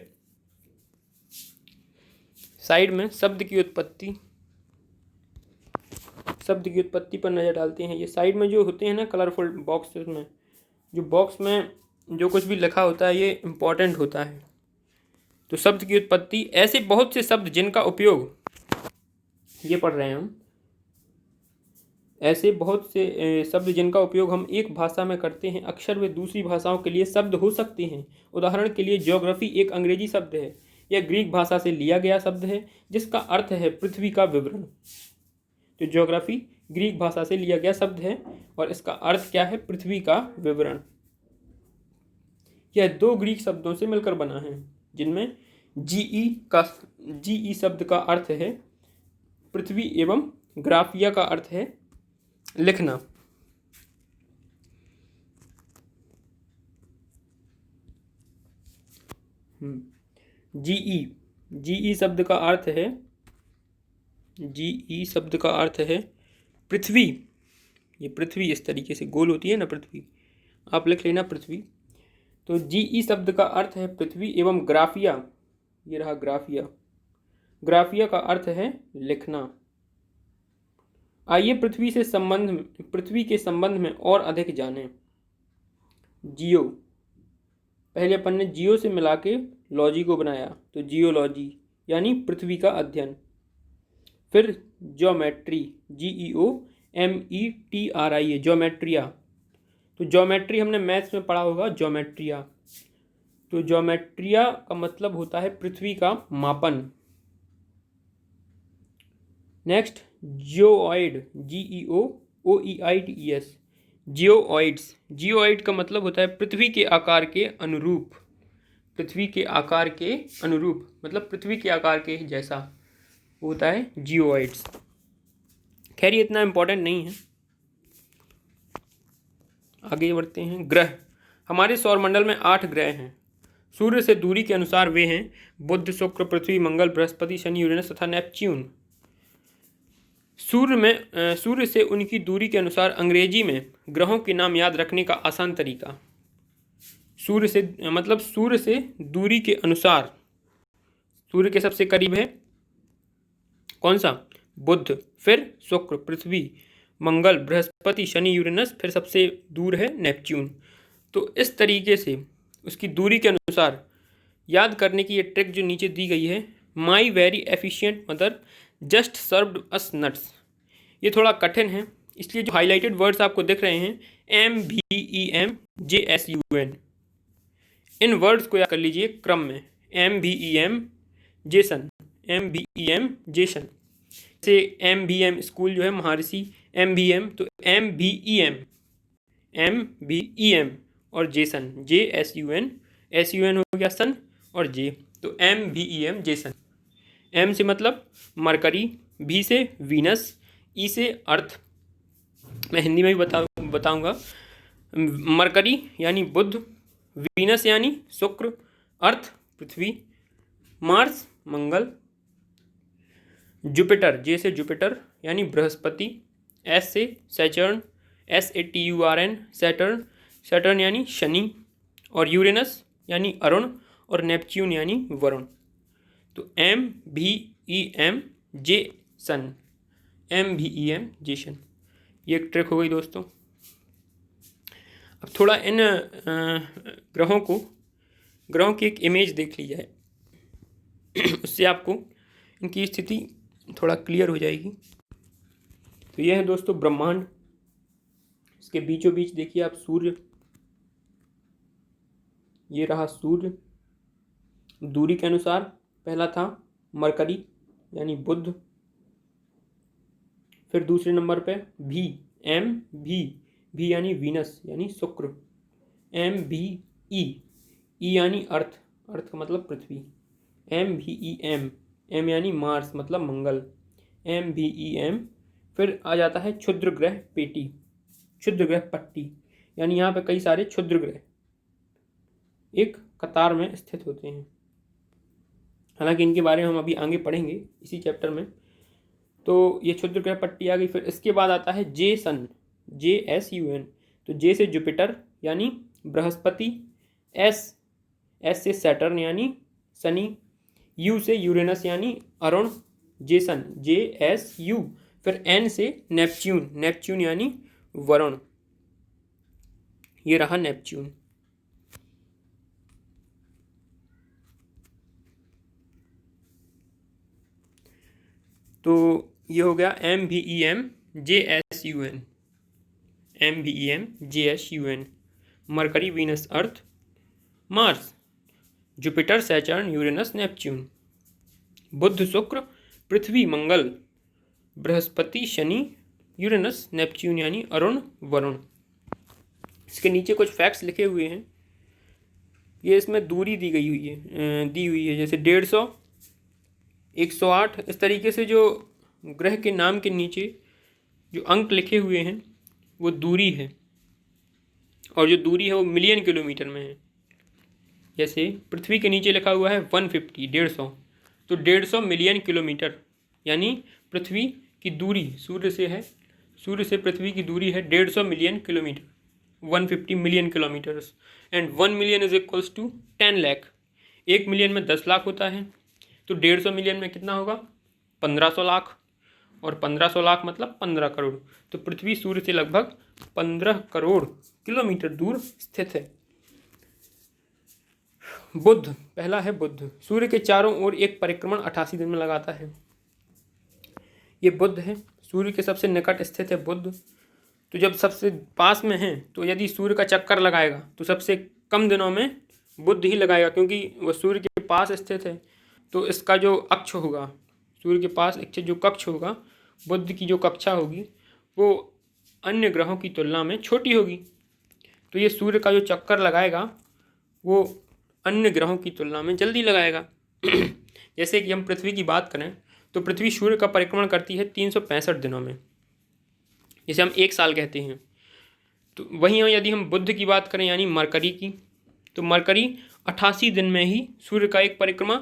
साइड में शब्द की उत्पत्ति पर नज़र डालते हैं। ये साइड में जो होते हैं ना कलरफुल बॉक्सेस में, जो बॉक्स में जो कुछ भी लिखा होता है ये इम्पोर्टेंट होता है। तो शब्द की उत्पत्ति, ऐसे बहुत से शब्द जिनका उपयोग, ये पढ़ रहे हैं हम, ऐसे बहुत से शब्द जिनका उपयोग हम एक भाषा में करते हैं, अक्सर वे दूसरी भाषाओं के लिए शब्द हो सकते हैं। उदाहरण के लिए ज्योग्राफी एक अंग्रेजी शब्द है। यह ग्रीक भाषा से लिया गया शब्द है जिसका अर्थ है पृथ्वी का विवरण। तो ज्योग्राफी ग्रीक भाषा से लिया गया शब्द है और इसका अर्थ क्या है? पृथ्वी का विवरण। यह 2 ग्रीक शब्दों से मिलकर बना है, जिनमें जीई शब्द का अर्थ है पृथ्वी एवं ग्राफिया का अर्थ है लिखना। जीई शब्द का अर्थ है पृथ्वी। ये पृथ्वी इस तरीके से गोल होती है ना पृथ्वी, आप लिख लेना पृथ्वी। तो जीई शब्द का अर्थ है पृथ्वी एवं ग्राफिया, ये रहा ग्राफिया, ग्राफिया का अर्थ है लिखना। आइए पृथ्वी के संबंध में और अधिक जानें। जियो, पहले अपन ने जियो से मिला के लॉजी को बनाया, तो जियोलॉजी यानी पृथ्वी का अध्ययन। फिर ज्योमेट्री, GEOMETRI, ज्योमेट्रिया, तो ज्योमेट्री हमने मैथ्स में पढ़ा होगा, ज्योमेट्रिया। तो ज्योमेट्रिया का मतलब होता है पृथ्वी का मापन। नेक्स्ट जियोइड, GEOOEIDES, जियोइड्स, जियोइड का मतलब होता है पृथ्वी के आकार के अनुरूप, पृथ्वी के आकार के अनुरूप मतलब पृथ्वी के आकार के जैसा होता है जियोइड्स। खैर ये इतना इम्पोर्टेंट नहीं है, आगे बढ़ते हैं। ग्रह, हमारे सौरमंडल में 8 ग्रह हैं। सूर्य से दूरी के अनुसार वे हैं बुध, शुक्र, पृथ्वी, मंगल, बृहस्पति, शनि, यूरेनस तथा नेपच्यून। सूर्य से उनकी दूरी के अनुसार अंग्रेजी में ग्रहों के नाम याद रखने का आसान तरीका। सूर्य से दूरी के अनुसार, सूर्य के सबसे करीब है कौन सा? बुध, फिर शुक्र, पृथ्वी, मंगल, बृहस्पति, शनि, यूरेनस, फिर सबसे दूर है नेपच्यून। तो इस तरीके से उसकी दूरी के अनुसार याद करने की ये ट्रिक जो नीचे दी गई है, my very efficient mother just served us nuts, ये थोड़ा कठिन है, इसलिए जो हाईलाइटेड वर्ड्स आपको दिख रहे हैं MBEMJSUN, इन वर्ड्स को याद कर लीजिए क्रम में। MBEM जेसन, MBEM जेसन, जैसे MBM स्कूल जो है महर्षि MBM, तो MBEM और जेसन, JSUN, SUN हो गया सन और जे, तो MBEM जेसन। M से मतलब मरकरी, V से वीनस, E से अर्थ, मैं हिंदी में भी बताऊंगा। मरकरी यानी बुध, वीनस यानी शुक्र, अर्थ पृथ्वी, मार्स मंगल, जुपिटर, जे से जुपिटर यानी बृहस्पति, S से सैटर्न, SATURN सैटर्न, सैटर्न यानी शनि, और यूरेनस यानी अरुण, और नेपच्यून यानी वरुण। तो MBEM जेसन, MBEM जेसन, ये एक ट्रिक हो गई दोस्तों। अब थोड़ा इन ग्रहों की एक इमेज देख ली जाए, उससे आपको इनकी स्थिति थोड़ा क्लियर हो जाएगी। तो यह है दोस्तों ब्रह्मांड, इसके बीचों बीच देखिए आप सूर्य, ये रहा सूर्य। दूरी के अनुसार पहला था मरकरी यानी बुध, फिर दूसरे नंबर पे भी यानी वीनस यानी शुक्र, MBE यानी अर्थ, अर्थ का मतलब पृथ्वी, MBEM, M यानी मार्स मतलब मंगल, MBEM। फिर आ जाता है क्षुद्र ग्रह पेटी, क्षुद्र ग्रह पट्टी, यानी यहाँ पे कई सारे क्षुद्र ग्रह एक कतार में स्थित होते हैं। हालांकि इनके बारे में हम अभी आगे पढ़ेंगे इसी चैप्टर में। तो ये क्षुद्र ग्रह पट्टी आ गई। फिर इसके बाद आता है जेसन, JSUN, तो जे से जुपिटर यानी बृहस्पति, S से सैटर्न यानी शनि, U से यूरेनस यानी अरुण, जेसन JSU। फिर N से नेपच्यून, नेपच्यून यानी वरुण, ये रहा नेपच्यून। तो ये हो गया MBEM JSUN, Mercury, Venus, Earth, Mars, Jupiter, Saturn, Uranus, Neptune, Budh, Shukra, Prithvi, Mangal, Brihaspati, Shani, Uranus, Neptune यानी अरुण, वरुण। इसके नीचे कुछ फैक्ट्स लिखे हुए हैं, ये इसमें दूरी दी हुई है, जैसे 150, 108, इस तरीके से जो ग्रह के नाम के नीचे जो अंक लिखे हुए हैं वो दूरी है, और जो दूरी है वो मिलियन किलोमीटर में है। जैसे पृथ्वी के नीचे लिखा हुआ है 150, 150, तो 150 मिलियन किलोमीटर, यानी पृथ्वी की दूरी सूर्य से पृथ्वी की दूरी है 150 million kilometre, 150 million kilometres and 1 million is equals to 10 lakh. 1 million में 10 लाख होता है, तो 150 मिलियन में कितना होगा? 1500 लाख, और 1500 लाख मतलब 15 करोड़। तो पृथ्वी सूर्य से लगभग 15 करोड़ किलोमीटर दूर स्थित है। बुध, पहला है बुध। सूर्य के चारों ओर एक परिक्रमण 88 दिन में लगाता है। ये बुध है, सूर्य के सबसे निकट स्थित है बुध। तो जब सबसे पास में है, तो यदि सूर्य का चक्कर लगाएगा तो सबसे कम दिनों में बुध ही लगाएगा, क्योंकि वह सूर्य के पास स्थित है। तो इसका जो अक्ष होगा, सूर्य के पास जो कक्ष होगा, बुध की जो कक्षा होगी वो अन्य ग्रहों की तुलना में छोटी होगी। तो ये सूर्य का जो चक्कर लगाएगा वो अन्य ग्रहों की तुलना में जल्दी लगाएगा। जैसे कि हम पृथ्वी की बात करें तो पृथ्वी सूर्य का परिक्रमण करती है 365 दिनों में, जिसे हम 1 साल कहते हैं। तो वहीं यदि हम बुध की बात करें यानी मरकरी की, तो मरकरी 88 दिन में ही सूर्य का एक परिक्रमा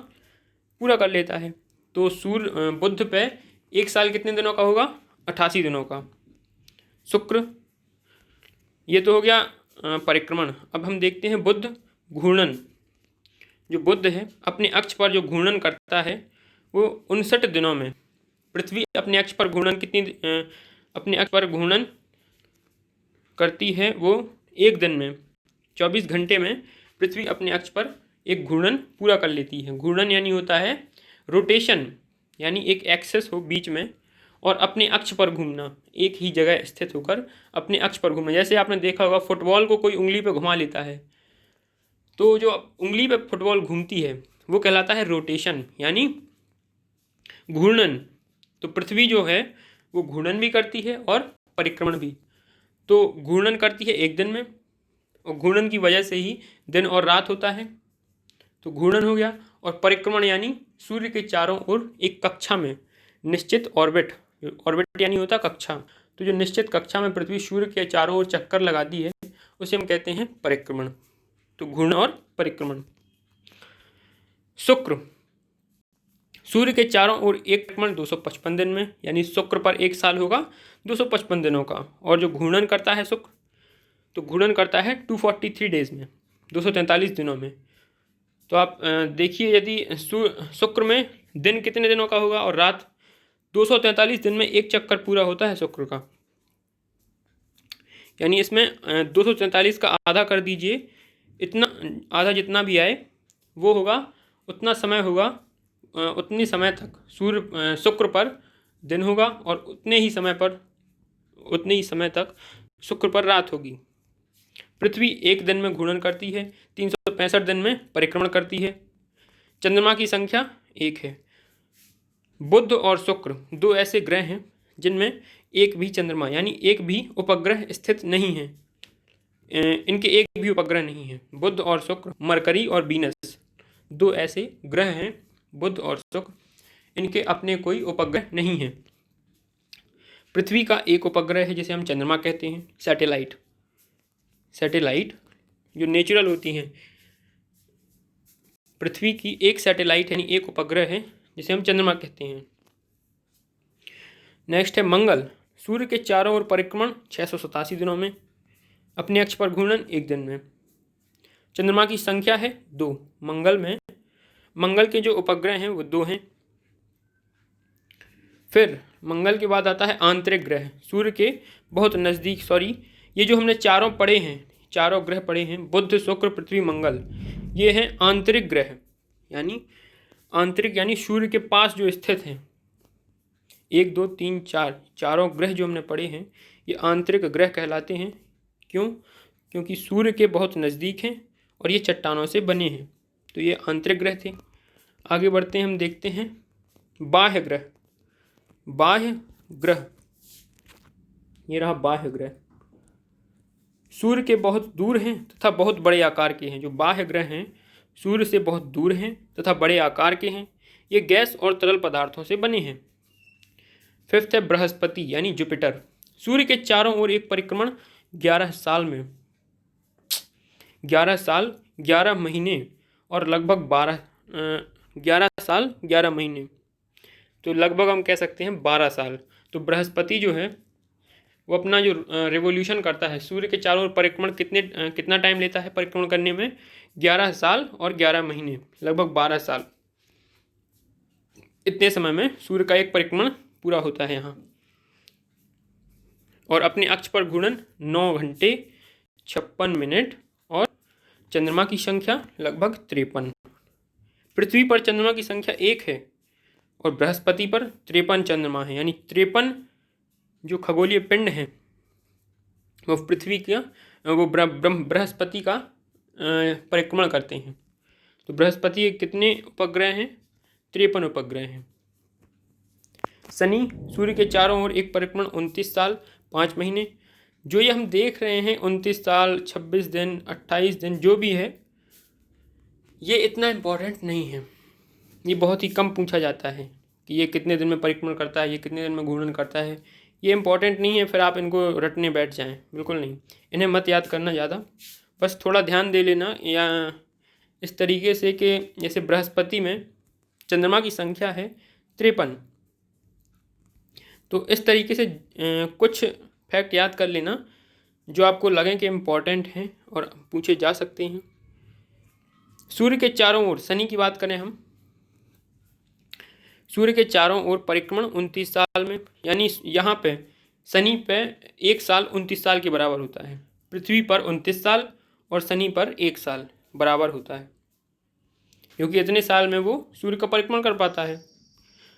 पूरा कर लेता है। तो सूर्य बुध पे 1 साल कितने दिनों का होगा? 88 दिनों का। शुक्र, ये तो हो गया परिक्रमण। अब हम देखते हैं बुध घूर्णन। जो बुध है अपने अक्ष पर जो घूर्णन करता है वो 59 दिनों में। पृथ्वी अपने अक्ष पर घूर्णन अपने अक्ष पर घूर्णन करती है वो 1 दिन में। 24 घंटे में पृथ्वी अपने अक्ष पर एक घूर्णन पूरा कर लेती है। घूर्णन यानी होता है रोटेशन, यानी एक एक्सेस हो बीच में और अपने अक्ष पर घूमना, एक ही जगह स्थित होकर अपने अक्ष पर घूमना। जैसे आपने देखा होगा फुटबॉल को कोई उंगली पे घुमा लेता है, तो जो उंगली पे फुटबॉल घूमती है वो कहलाता है रोटेशन यानी घूर्णन। तो पृथ्वी जो है वो घूर्णन भी करती है और परिक्रमण भी। तो घूर्णन करती है 1 दिन में, और घूर्णन की वजह से ही दिन और रात होता है। तो घूर्णन हो गया। और परिक्रमण यानी सूर्य के चारों ओर एक कक्षा में निश्चित ऑर्बिट यानी होता कक्षा। तो जो निश्चित कक्षा में पृथ्वी सूर्य के चारों ओर चक्कर लगाती है उसे हम कहते हैं परिक्रमण। तो घूर्णन और परिक्रमण। शुक्र, सूर्य के चारों ओर एक परिक्रमण 255 दिन में, यानी शुक्र पर 1 साल होगा 255 दिनों का। और जो घूर्णन करता है शुक्र, तो घूर्णन करता है 243 डेज में, 243 दिनों में। तो आप देखिए यदि शुक्र में दिन कितने दिनों का होगा और रात, 243 दिन में एक चक्कर पूरा होता है शुक्र का। यानी इसमें 243 का आधा कर दीजिए, इतना आधा जितना भी आए वो होगा, उतना समय होगा, उतनी समय तक शुक्र पर दिन होगा और उतने ही समय तक शुक्र पर रात होगी। पृथ्वी 1 दिन में घूर्णन करती है, 365 दिन में परिक्रमण करती है। चंद्रमा की संख्या 1 है। बुध और शुक्र 2 ऐसे ग्रह हैं जिनमें एक भी चंद्रमा यानी एक भी उपग्रह स्थित नहीं है। इनके एक भी उपग्रह नहीं है। बुध और शुक्र, मरकरी और वीनस 2 ऐसे ग्रह हैं, बुध और शुक्र, इनके अपने कोई उपग्रह नहीं है। पृथ्वी का एक उपग्रह है जिसे हम चंद्रमा कहते हैं, सैटेलाइट जो नेचुरल होती हैं। पृथ्वी की एक सैटेलाइट यानी एक उपग्रह है जिसे हम चंद्रमा कहते हैं। नेक्स्ट है मंगल। सूर्य के चारों ओर परिक्रमण 687 दिनों में, अपने अक्ष पर घूर्णन 1 दिन में। चंद्रमा की संख्या है 2। मंगल के जो उपग्रह हैं वो 2 हैं। फिर मंगल के बाद आता है आंतरिक ग्रह, सूर्य के बहुत नज़दीक। ये जो हमने चारों ग्रह पढ़े हैं, बुध, शुक्र, पृथ्वी, मंगल, ये हैं आंतरिक ग्रह। यानी सूर्य के पास जो स्थित हैं। 1 2 3 4 चारों ग्रह जो हमने पढ़े हैं ये आंतरिक ग्रह कहलाते हैं। क्यों? क्योंकि सूर्य के बहुत नज़दीक हैं और ये चट्टानों से बने हैं, तो ये आंतरिक ग्रह थे। आगे बढ़ते हैं, हम देखते हैं बाह्य ग्रह। ये रहा बाह्य ग्रह। सूर्य के बहुत दूर हैं तथा बहुत बड़े आकार के हैं। जो बाह्य ग्रह हैं सूर्य से बहुत दूर हैं तथा बड़े आकार के हैं। ये गैस और तरल पदार्थों से बने हैं। 5th है बृहस्पति यानी जुपिटर। सूर्य के चारों ओर एक परिक्रमण 11 साल, 11 महीने और लगभग 11 साल 11 महीने, तो लगभग हम कह सकते हैं 12 साल। तो बृहस्पति जो है वो अपना जो रिवोल्यूशन करता है, सूर्य के चारों ओर परिक्रमण कितना टाइम लेता है परिक्रमण करने में? 11 साल और 11 महीने, लगभग 12 साल। इतने समय में सूर्य का एक परिक्रमण पूरा होता है यहाँ। और अपने अक्ष पर घूर्णन 9 घंटे 56 मिनट और चंद्रमा की संख्या लगभग 53। पृथ्वी पर चंद्रमा की संख्या 1 है और बृहस्पति पर 53 चंद्रमा है, यानी 53 जो खगोलीय पिंड हैं वो पृथ्वी का वो बृहस्पति का परिक्रमण करते हैं। तो बृहस्पति के कितने उपग्रह हैं? 53 उपग्रह हैं। शनि सूर्य के चारों ओर एक परिक्रमण 29 साल 5 महीने। जो ये हम देख रहे हैं 29 साल 26 दिन 28 दिन जो भी है, ये इतना इम्पोर्टेंट नहीं है। ये बहुत ही कम पूछा जाता है कि ये कितने दिन में परिक्रमण करता है, ये कितने दिन में घूर्णन करता है। ये इम्पोर्टेंट नहीं है फिर आप इनको रटने बैठ जाएं, बिल्कुल नहीं। इन्हें मत याद करना ज़्यादा, बस थोड़ा ध्यान दे लेना। या इस तरीके से कि जैसे बृहस्पति में चंद्रमा की संख्या है 53, तो इस तरीके से कुछ फैक्ट याद कर लेना जो आपको लगें कि इम्पोर्टेंट हैं और पूछे जा सकते हैं। सूर्य के चारों ओर, शनि की बात करें हम, सूर्य के चारों ओर परिक्रमण 29 साल में, यानी यहाँ पे शनि पे 1 साल 29 साल के बराबर होता है। पृथ्वी पर 29 साल और शनि पर 1 साल बराबर होता है, क्योंकि इतने साल में वो सूर्य का परिक्रमण कर पाता है।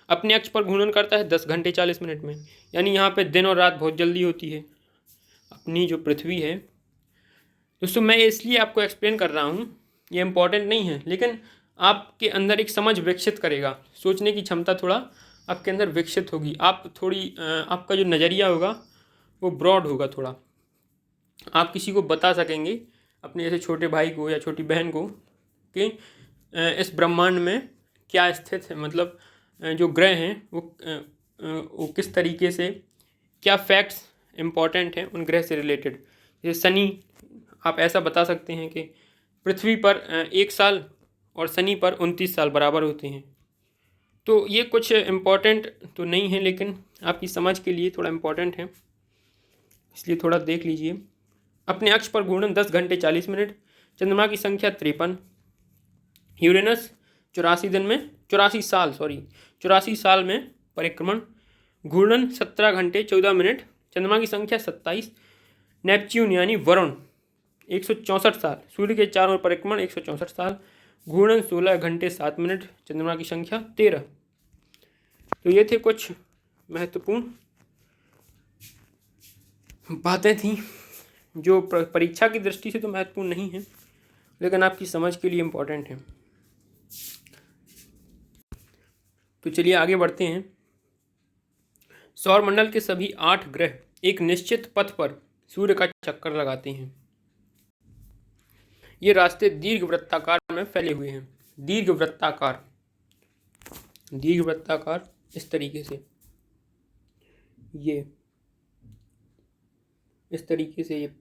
अपने अक्ष पर घूर्णन करता है 10 घंटे 40 मिनट में, यानी यहाँ पे दिन और रात बहुत जल्दी होती है अपनी जो पृथ्वी है। दोस्तों मैं इसलिए आपको एक्सप्लेन कर रहा हूँ, ये इम्पॉर्टेंट नहीं है, लेकिन आपके अंदर एक समझ विकसित करेगा, सोचने की क्षमता थोड़ा आपके अंदर विकसित होगी। आपका जो नज़रिया होगा वो ब्रॉड होगा थोड़ा। आप किसी को बता सकेंगे, अपने जैसे छोटे भाई को या छोटी बहन को, कि इस ब्रह्मांड में क्या स्थित है, मतलब जो ग्रह हैं वो किस तरीके से, क्या फैक्ट्स इम्पॉर्टेंट हैं उन ग्रह से रिलेटेड। जैसे शनि, आप ऐसा बता सकते हैं कि पृथ्वी पर 1 साल और शनि पर 29 साल बराबर होते हैं। तो ये कुछ इम्पॉर्टेंट तो नहीं है, लेकिन आपकी समझ के लिए थोड़ा इम्पॉर्टेंट है, इसलिए थोड़ा देख लीजिए। अपने अक्ष पर घूर्णन 10 घंटे 40 मिनट, चंद्रमा की संख्या 53, यूरेनस 84 साल में परिक्रमण, घूर्णन 17 घंटे 14 मिनट, चंद्रमा की संख्या 27, नेपच्यून यानी वरुण 164 साल, सूर्य के चारों ओर परिक्रमण 164 साल, घूर्णन 16 घंटे 7 मिनट, चंद्रमा की संख्या 13। तो ये थे कुछ महत्वपूर्ण बातें थी जो परीक्षा की दृष्टि से तो महत्वपूर्ण नहीं है, लेकिन आपकी समझ के लिए इम्पोर्टेंट है। तो चलिए आगे बढ़ते हैं। सौरमंडल के सभी 8 ग्रह एक निश्चित पथ पर सूर्य का चक्कर लगाते हैं। ये रास्ते दीर्घवृत्ताकार में फैले हुए हैं। दीर्घवृत्ताकार इस तरीके से, ये इस तरीके से ये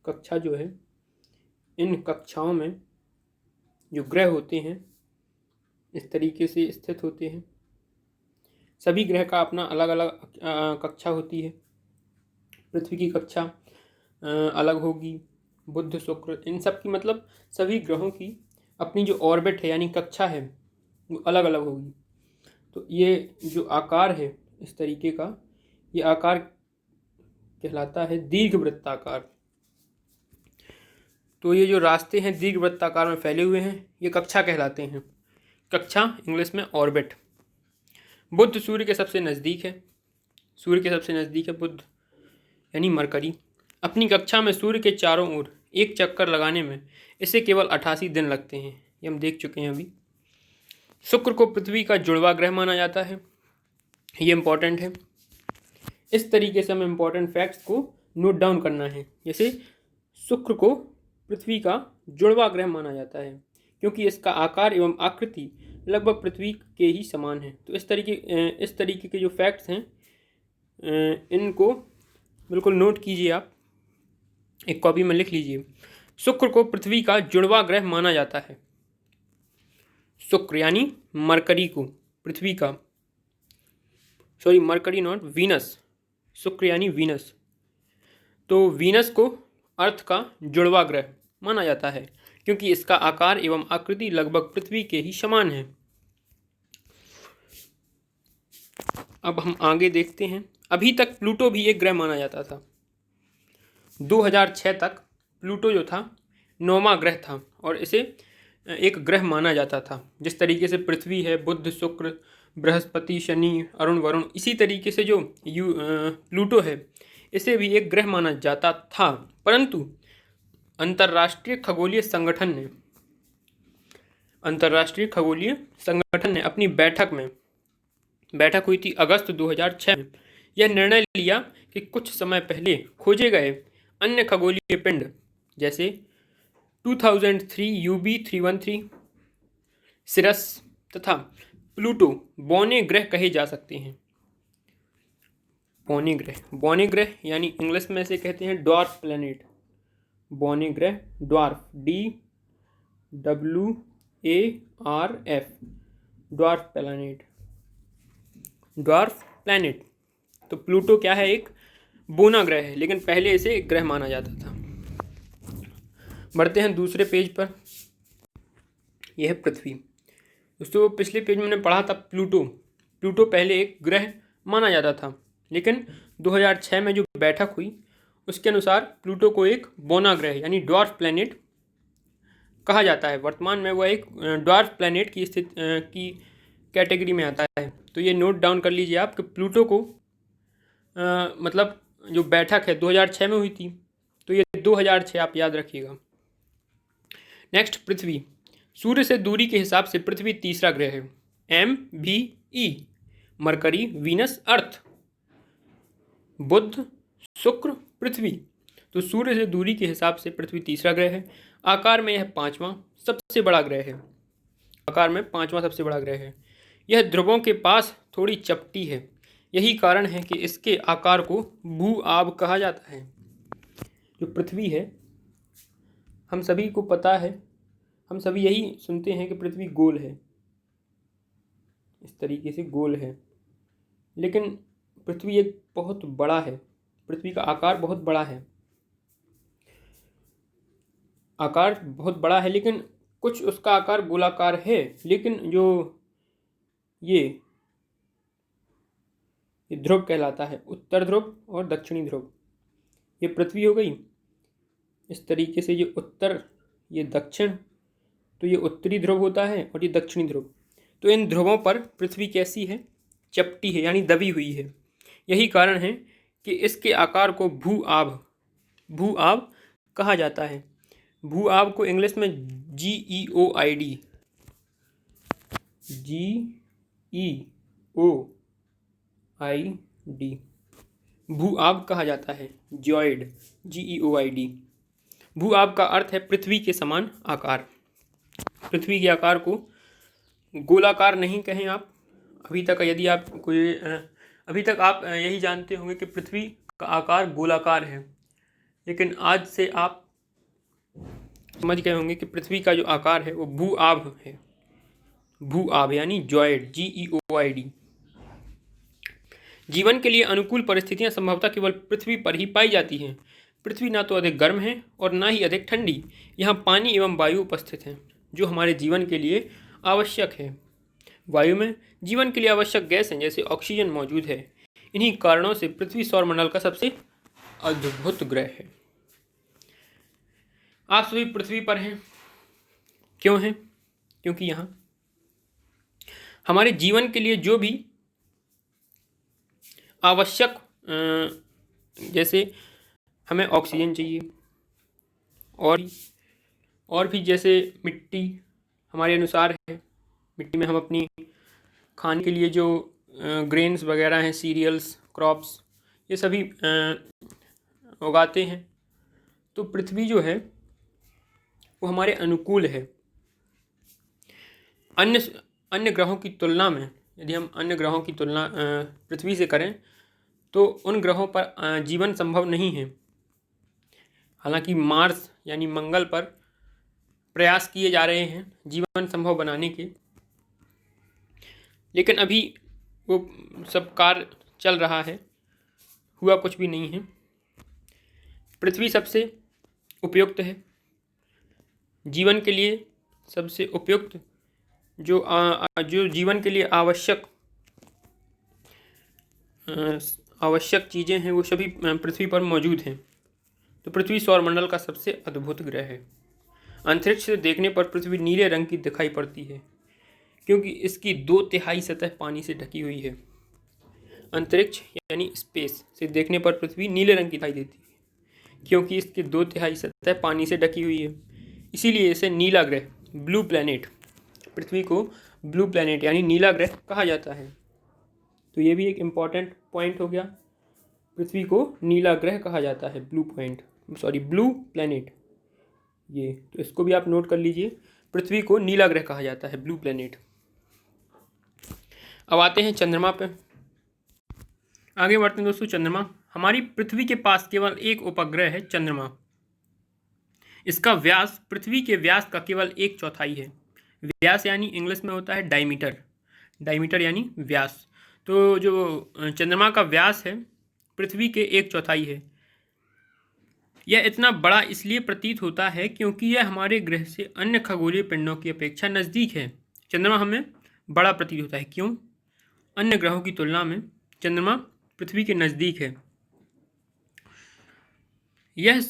कक्षा जो है, इन कक्षाओं में जो ग्रह होते हैं इस तरीके से स्थित होते हैं। सभी ग्रह का अपना अलग अलग कक्षा होती है। पृथ्वी की कक्षा अलग होगी, बुध शुक्र इन सब की, मतलब सभी ग्रहों की अपनी जो ऑर्बिट है यानी कक्षा है वो अलग अलग होगी। तो ये जो आकार है इस तरीके का, ये आकार कहलाता है दीर्घवृत्ताकार। तो ये जो रास्ते हैं दीर्घवृत्ताकार में फैले हुए हैं, ये कक्षा कहलाते हैं। कक्षा इंग्लिश में ऑर्बिट। बुध सूर्य के सबसे नज़दीक है, बुध यानी मरकरी। अपनी कक्षा में सूर्य के चारों ओर एक चक्कर लगाने में इसे केवल 88 दिन लगते हैं, ये हम देख चुके हैं अभी। शुक्र को पृथ्वी का जुड़वा ग्रह माना जाता है, ये इम्पॉर्टेंट है। इस तरीके से हमें इम्पॉर्टेंट फैक्ट्स को नोट डाउन करना है। जैसे शुक्र को पृथ्वी का जुड़वा ग्रह माना जाता है क्योंकि इसका आकार एवं आकृति लगभग पृथ्वी के ही समान है। तो इस तरीके के जो फैक्ट्स हैं इनको बिल्कुल नोट कीजिए, आप एक कॉपी में लिख लीजिए। शुक्र को पृथ्वी का जुड़वा ग्रह माना जाता है। शुक्र यानी मरकरी को पृथ्वी का, मरकरी नॉट वीनस, शुक्र यानी वीनस तो वीनस को अर्थ का जुड़वा ग्रह माना जाता है क्योंकि इसका आकार एवं आकृति लगभग पृथ्वी के ही समान है। अब हम आगे देखते हैं। अभी तक प्लूटो भी एक ग्रह माना जाता था। 2006 तक प्लूटो जो था 9वां ग्रह था और इसे एक ग्रह माना जाता था। जिस तरीके से पृथ्वी है, बुध, शुक्र, बृहस्पति, शनि, अरुण, वरुण, इसी तरीके से जो प्लूटो है इसे भी एक ग्रह माना जाता था। परंतु अंतर्राष्ट्रीय खगोलीय संगठन ने अपनी बैठक हुई थी अगस्त 2006 में, यह निर्णय लिया कि कुछ समय पहले खोजे गए अन्य खगोलीय पिंड जैसे 2003 UB313, सिरस तथा प्लूटो बौने ग्रह कहे जा सकते हैं। बौने ग्रह यानी इंग्लिश में से कहते हैं ड्वार्फ प्लैनेट। बौने ग्रह, ड्वार्फ, DWARF, ड्वार्फ प्लैनेट। तो प्लूटो क्या है? एक बोना ग्रह है, लेकिन पहले इसे एक ग्रह माना जाता था। बढ़ते हैं दूसरे पेज पर। यह है पृथ्वी। दोस्तों पिछले पेज में मैंने पढ़ा था प्लूटो पहले एक ग्रह माना जाता था, लेकिन 2006 में जो बैठक हुई उसके अनुसार प्लूटो को एक बोना ग्रह यानी ड्वार्फ प्लैनेट कहा जाता है। वर्तमान में वह एक ड्वार्फ प्लैनेट की कैटेगरी में आता है। तो ये नोट डाउन कर लीजिए आप कि प्लूटो को मतलब जो बैठक है 2006 में हुई थी, तो ये 2006 आप याद रखिएगा। नेक्स्ट, पृथ्वी। सूर्य से दूरी के हिसाब से पृथ्वी तीसरा ग्रह है। MBE, मरकरी, वीनस, अर्थ, बुध, शुक्र, पृथ्वी। तो सूर्य से दूरी के हिसाब से पृथ्वी तीसरा ग्रह है। आकार में यह पांचवा सबसे बड़ा ग्रह है। यह ध्रुवों के पास थोड़ी चपटी है। यही कारण है कि इसके आकार को भू आब कहा जाता है। जो पृथ्वी है, हम सभी को पता है, हम सभी यही सुनते हैं कि पृथ्वी गोल है, इस तरीके से गोल है, लेकिन पृथ्वी एक बहुत बड़ा है। पृथ्वी का आकार बहुत बड़ा है, लेकिन कुछ उसका आकार गोलाकार है। लेकिन जो ये ध्रुव कहलाता है, उत्तर ध्रुव और दक्षिणी ध्रुव, ये पृथ्वी हो गई। इस तरीके से ये उत्तर, ये दक्षिण, तो ये उत्तरी ध्रुव होता है और ये दक्षिणी ध्रुव। तो इन ध्रुवों पर पृथ्वी कैसी है? चपटी है, यानी दबी हुई है। यही कारण है कि इसके आकार को भू आब कहा जाता है। भू आब को इंग्लिश में GEOID भू आब कहा जाता है। जॉइड, GEOID। भू आब का अर्थ है पृथ्वी के समान आकार। पृथ्वी के आकार को गोलाकार नहीं कहें आप। अभी तक आप यही जानते होंगे कि पृथ्वी का आकार गोलाकार है, लेकिन आज से आप समझ गए होंगे कि पृथ्वी का जो आकार है वो भू आब है। भू आब यानी जॉइड, GEOID। जीवन के लिए अनुकूल परिस्थितियां संभवतः केवल पृथ्वी पर ही पाई जाती हैं। पृथ्वी ना तो अधिक गर्म है और ना ही अधिक ठंडी। यहाँ पानी एवं वायु उपस्थित हैं, जो हमारे जीवन के लिए आवश्यक है। वायु में जीवन के लिए आवश्यक गैस हैं, जैसे ऑक्सीजन मौजूद है। इन्हीं कारणों से पृथ्वी सौरमंडल का सबसे अद्भुत ग्रह है। आप सभी पृथ्वी पर हैं। क्यों हैं? क्योंकि यहाँ हमारे जीवन के लिए जो भी आवश्यक, जैसे हमें ऑक्सीजन चाहिए, और भी जैसे मिट्टी हमारे अनुसार है। मिट्टी में हम अपनी खाने के लिए जो ग्रेन्स वगैरह हैं, सीरियल्स, क्रॉप्स, ये सभी उगाते हैं। तो पृथ्वी जो है वो हमारे अनुकूल है। अन्य ग्रहों की तुलना में, यदि हम अन्य ग्रहों की तुलना पृथ्वी से करें तो उन ग्रहों पर जीवन संभव नहीं है। हालांकि मार्स यानी मंगल पर प्रयास किए जा रहे हैं जीवन संभव बनाने के, लेकिन अभी वो सब कार्य चल रहा है, हुआ कुछ भी नहीं है। पृथ्वी सबसे उपयुक्त है जीवन के लिए। सबसे उपयुक्त जो जीवन के लिए आवश्यक चीज़ें हैं वो सभी पृथ्वी पर मौजूद हैं। तो पृथ्वी सौरमंडल का सबसे अद्भुत ग्रह है। अंतरिक्ष से देखने पर पृथ्वी नीले रंग की दिखाई पड़ती है क्योंकि इसकी 2/3 सतह पानी से ढकी हुई है। अंतरिक्ष यानी स्पेस से देखने पर पृथ्वी नीले रंग की दिखाई देती है क्योंकि इसकी 2/3 सतह पानी से ढकी हुई है। इसीलिए इसे नीला ग्रह, ब्लू प्लैनेट, पृथ्वी को ब्लू प्लैनेट यानी नीला ग्रह कहा जाता है। तो ये भी एक इम्पॉर्टेंट पॉइंट हो गया, पृथ्वी को नीला ग्रह कहा जाता है, ब्लू प्लैनेट। ये तो इसको भी आप नोट कर लीजिए, पृथ्वी को नीला ग्रह कहा जाता है, ब्लू प्लैनेट। अब आते हैं चंद्रमा पे। आगे बढ़ते हैं दोस्तों। चंद्रमा, हमारी पृथ्वी के पास केवल एक उपग्रह है, चंद्रमा। इसका व्यास पृथ्वी के व्यास का केवल 1/4 है। व्यास यानी इंग्लिश में होता है डायमीटर यानी व्यास। तो जो चंद्रमा का व्यास है पृथ्वी के 1/4 है। यह इतना बड़ा इसलिए प्रतीत होता है क्योंकि यह हमारे ग्रह से अन्य खगोलीय पिंडों की अपेक्षा नज़दीक है। चंद्रमा हमें बड़ा प्रतीत होता है, क्यों? अन्य ग्रहों की तुलना में चंद्रमा पृथ्वी के नज़दीक है। यह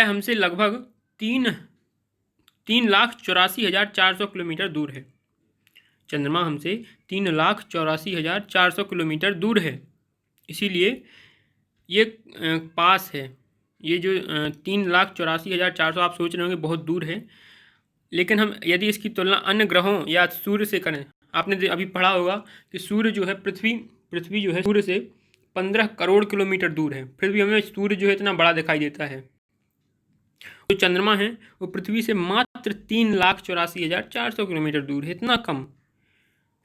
हमसे लगभग 3,84,400 किलोमीटर दूर है। चंद्रमा हमसे 3,84,400 किलोमीटर दूर है, इसीलिए ये पास है। ये जो 3,84,400 आप सोच रहे होंगे बहुत दूर है, लेकिन हम यदि इसकी तुलना अन्य ग्रहों या सूर्य से करें, आपने अभी पढ़ा होगा कि सूर्य जो है पृथ्वी जो है सूर्य से 15 करोड़ किलोमीटर दूर है, फिर भी हमें सूर्य जो है इतना बड़ा दिखाई देता है। जो चंद्रमा है वो पृथ्वी से मात्र 3,84,400 किलोमीटर दूर है, इतना कम।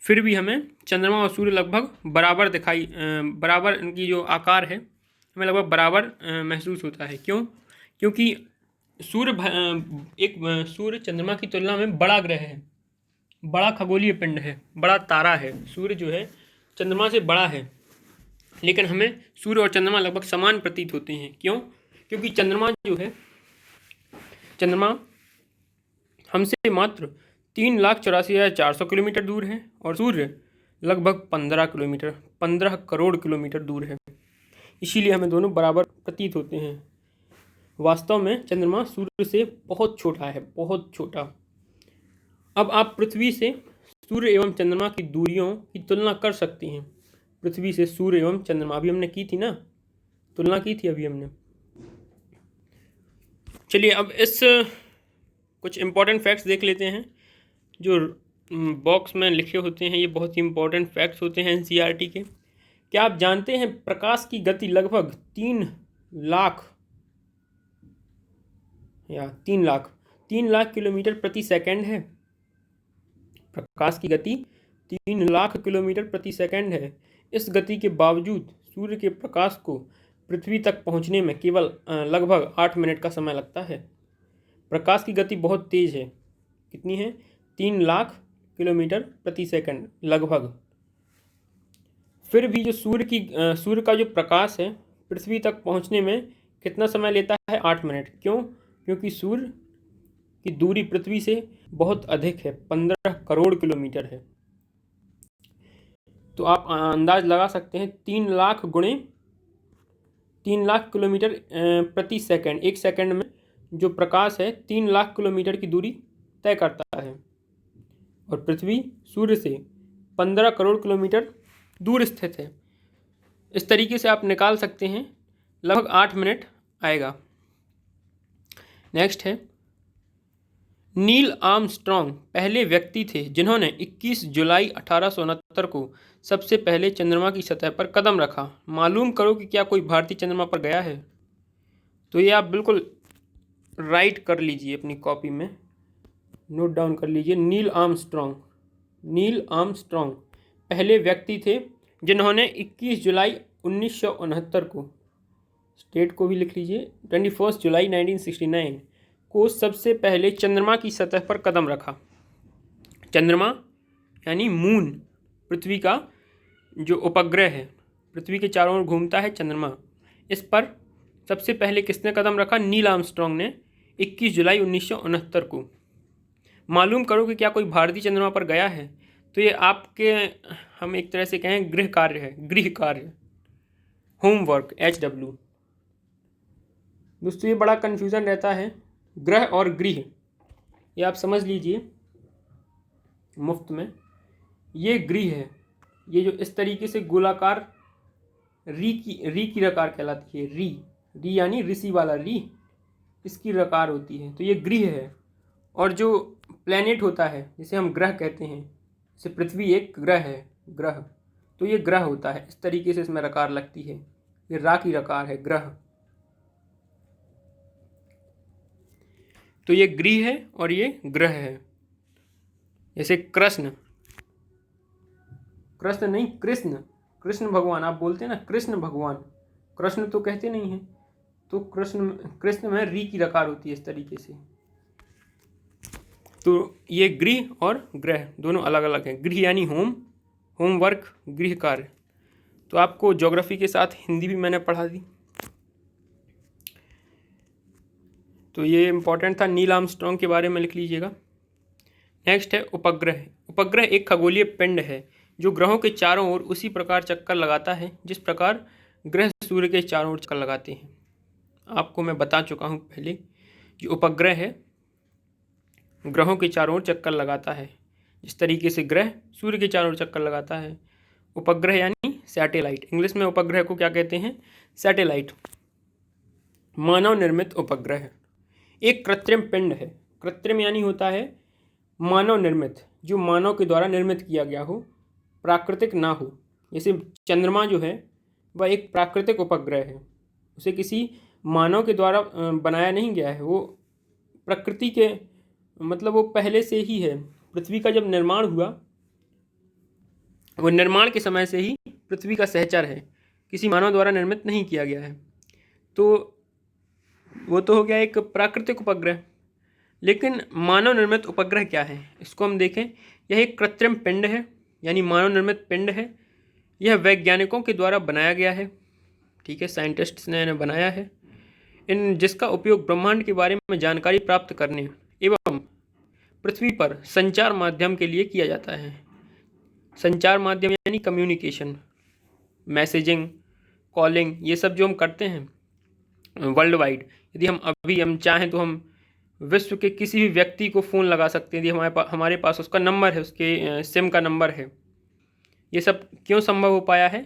फिर भी हमें चंद्रमा और सूर्य लगभग बराबर इनकी जो आकार है हमें लगभग बराबर महसूस होता है। क्यों? क्योंकि सूर्य चंद्रमा की तुलना में बड़ा ग्रह है, बड़ा खगोलीय पिंड है, बड़ा तारा है। सूर्य जो है चंद्रमा से बड़ा है, लेकिन हमें सूर्य और चंद्रमा लगभग समान प्रतीत होते हैं। क्यों? क्योंकि चंद्रमा हमसे मात्र 3,84,400 किलोमीटर दूर है और सूर्य लगभग 15 करोड़ किलोमीटर दूर है। इसीलिए हमें दोनों बराबर प्रतीत होते हैं। वास्तव में चंद्रमा सूर्य से बहुत छोटा है, बहुत छोटा। अब आप पृथ्वी से सूर्य एवं चंद्रमा की दूरियों की तुलना कर सकती हैं। पृथ्वी से सूर्य एवं चंद्रमा अभी हमने की थी ना, तुलना की थी अभी हमने। चलिए अब इस कुछ इम्पोर्टेंट फैक्ट्स देख लेते हैं जो बॉक्स में लिखे होते हैं। ये बहुत ही इम्पोर्टेंट फैक्ट्स होते हैं एनसीईआरटी के। क्या आप जानते हैं प्रकाश की गति लगभग 3 लाख किलोमीटर प्रति सेकंड है। प्रकाश की गति 3 लाख किलोमीटर प्रति सेकंड है। इस गति के बावजूद सूर्य के प्रकाश को पृथ्वी तक पहुंचने में केवल लगभग 8 मिनट का समय लगता है। प्रकाश की गति बहुत तेज है। कितनी है? 3 लाख किलोमीटर प्रति सेकंड लगभग। फिर भी जो सूर्य का जो प्रकाश है पृथ्वी तक पहुंचने में कितना समय लेता है? 8 मिनट। क्यों? क्योंकि सूर्य की दूरी पृथ्वी से बहुत अधिक है, 15 करोड़ किलोमीटर है। तो आप अंदाज लगा सकते हैं 3 लाख गुणे 3 लाख किलोमीटर प्रति सेकंड, एक सेकंड में जो प्रकाश है 3 लाख किलोमीटर की दूरी तय करता है और पृथ्वी सूर्य से 15 करोड़ किलोमीटर दूर स्थित है। इस तरीके से आप निकाल सकते हैं, लगभग 8 मिनट आएगा। नेक्स्ट है, नील आर्मस्ट्रॉन्ग पहले व्यक्ति थे जिन्होंने 21 जुलाई 1869 को सबसे पहले चंद्रमा की सतह पर कदम रखा। मालूम करो कि क्या कोई भारतीय चंद्रमा पर गया है। तो ये आप बिल्कुल राइट कर लीजिए, अपनी कॉपी में नोट डाउन कर लीजिए। नील आर्मस्ट्रॉन्ग पहले व्यक्ति थे जिन्होंने 21 जुलाई 1969 को, डेट को भी लिख लीजिए, 21 जुलाई 1969 को सबसे पहले चंद्रमा की सतह पर कदम रखा। चंद्रमा यानी मून, पृथ्वी का जो उपग्रह है, पृथ्वी के चारों ओर घूमता है चंद्रमा, इस पर सबसे पहले किसने कदम रखा? नील आर्मस्ट्रॉन्ग ने 21 जुलाई 1969 को। मालूम करो कि क्या कोई भारतीय चंद्रमा पर गया है। तो ये आपके, हम एक तरह से कहें, गृह कार्य है, गृह कार्य, होमवर्क, HW। दोस्तों ये बड़ा कन्फ्यूज़न रहता है, ग्रह और गृह, ये आप समझ लीजिए मुफ्त में। ये गृह है, ये जो इस तरीके से गोलाकार री की रकार कहलाती है। री यानी ऋषि वाला री, इसकी रकार होती है, तो ये गृह है। और जो प्लैनेट होता है जिसे हम ग्रह कहते हैं, जैसे पृथ्वी एक ग्रह है, ग्रह, तो ये ग्रह होता है, इस तरीके से इसमें रकार लगती है, ये रा की रकार है, ग्रह। तो ये गृह है और ये ग्रह है। जैसे कृष्ण नहीं, कृष्ण भगवान, आप बोलते हैं ना कृष्ण भगवान, कृष्ण तो कहते नहीं हैं, तो कृष्ण में री की रकार होती है इस तरीके से। तो ये गृह और ग्रह दोनों अलग अलग हैं। गृह यानी होमवर्क, गृह कार्य। तो आपको ज्योग्राफी के साथ हिंदी भी मैंने पढ़ा दी। तो ये इम्पोर्टेंट था, नील आर्मस्ट्रॉन्ग के बारे में लिख लीजिएगा। नेक्स्ट है उपग्रह। उपग्रह एक खगोलीय पिंड है जो ग्रहों के चारों ओर उसी प्रकार चक्कर लगाता है जिस प्रकार ग्रह सूर्य के चारों ओर चक्कर लगाते हैं। आपको मैं बता चुका हूँ पहले, जो उपग्रह है ग्रहों के चारों ओर चक्कर लगाता है, जिस तरीके से ग्रह सूर्य के चारों ओर चक्कर लगाता है। उपग्रह यानी सैटेलाइट, इंग्लिश में उपग्रह को क्या कहते हैं? सैटेलाइट। मानव निर्मित उपग्रह एक कृत्रिम पिंड है। कृत्रिम यानी होता है मानव निर्मित, जो मानव के द्वारा निर्मित किया गया हो, प्राकृतिक ना हो। जैसे चंद्रमा जो है वह एक प्राकृतिक उपग्रह है, उसे किसी मानव के द्वारा बनाया नहीं गया है, वो प्रकृति के, मतलब वो पहले से ही है। पृथ्वी का जब निर्माण हुआ, वो निर्माण के समय से ही पृथ्वी का सहचर है, किसी मानव द्वारा निर्मित नहीं किया गया है। तो वो तो हो गया एक प्राकृतिक उपग्रह। लेकिन मानव निर्मित उपग्रह क्या है, इसको हम देखें। यह एक कृत्रिम पिंड है, यानी मानव निर्मित पिंड है। यह वैज्ञानिकों के द्वारा बनाया गया है, ठीक है, साइंटिस्ट्स ने इन्हें बनाया है, जिसका उपयोग ब्रह्मांड के बारे में जानकारी प्राप्त करने एवं पृथ्वी पर संचार माध्यम के लिए किया जाता है। संचार माध्यम यानी कम्युनिकेशन, मैसेजिंग, कॉलिंग, ये सब जो हम करते हैं वर्ल्ड वाइड। यदि हम चाहें तो हम विश्व के किसी भी व्यक्ति को फ़ोन लगा सकते हैं, यदि हमारे पास उसका नंबर है, उसके सिम का नंबर है। ये सब क्यों संभव हो पाया है?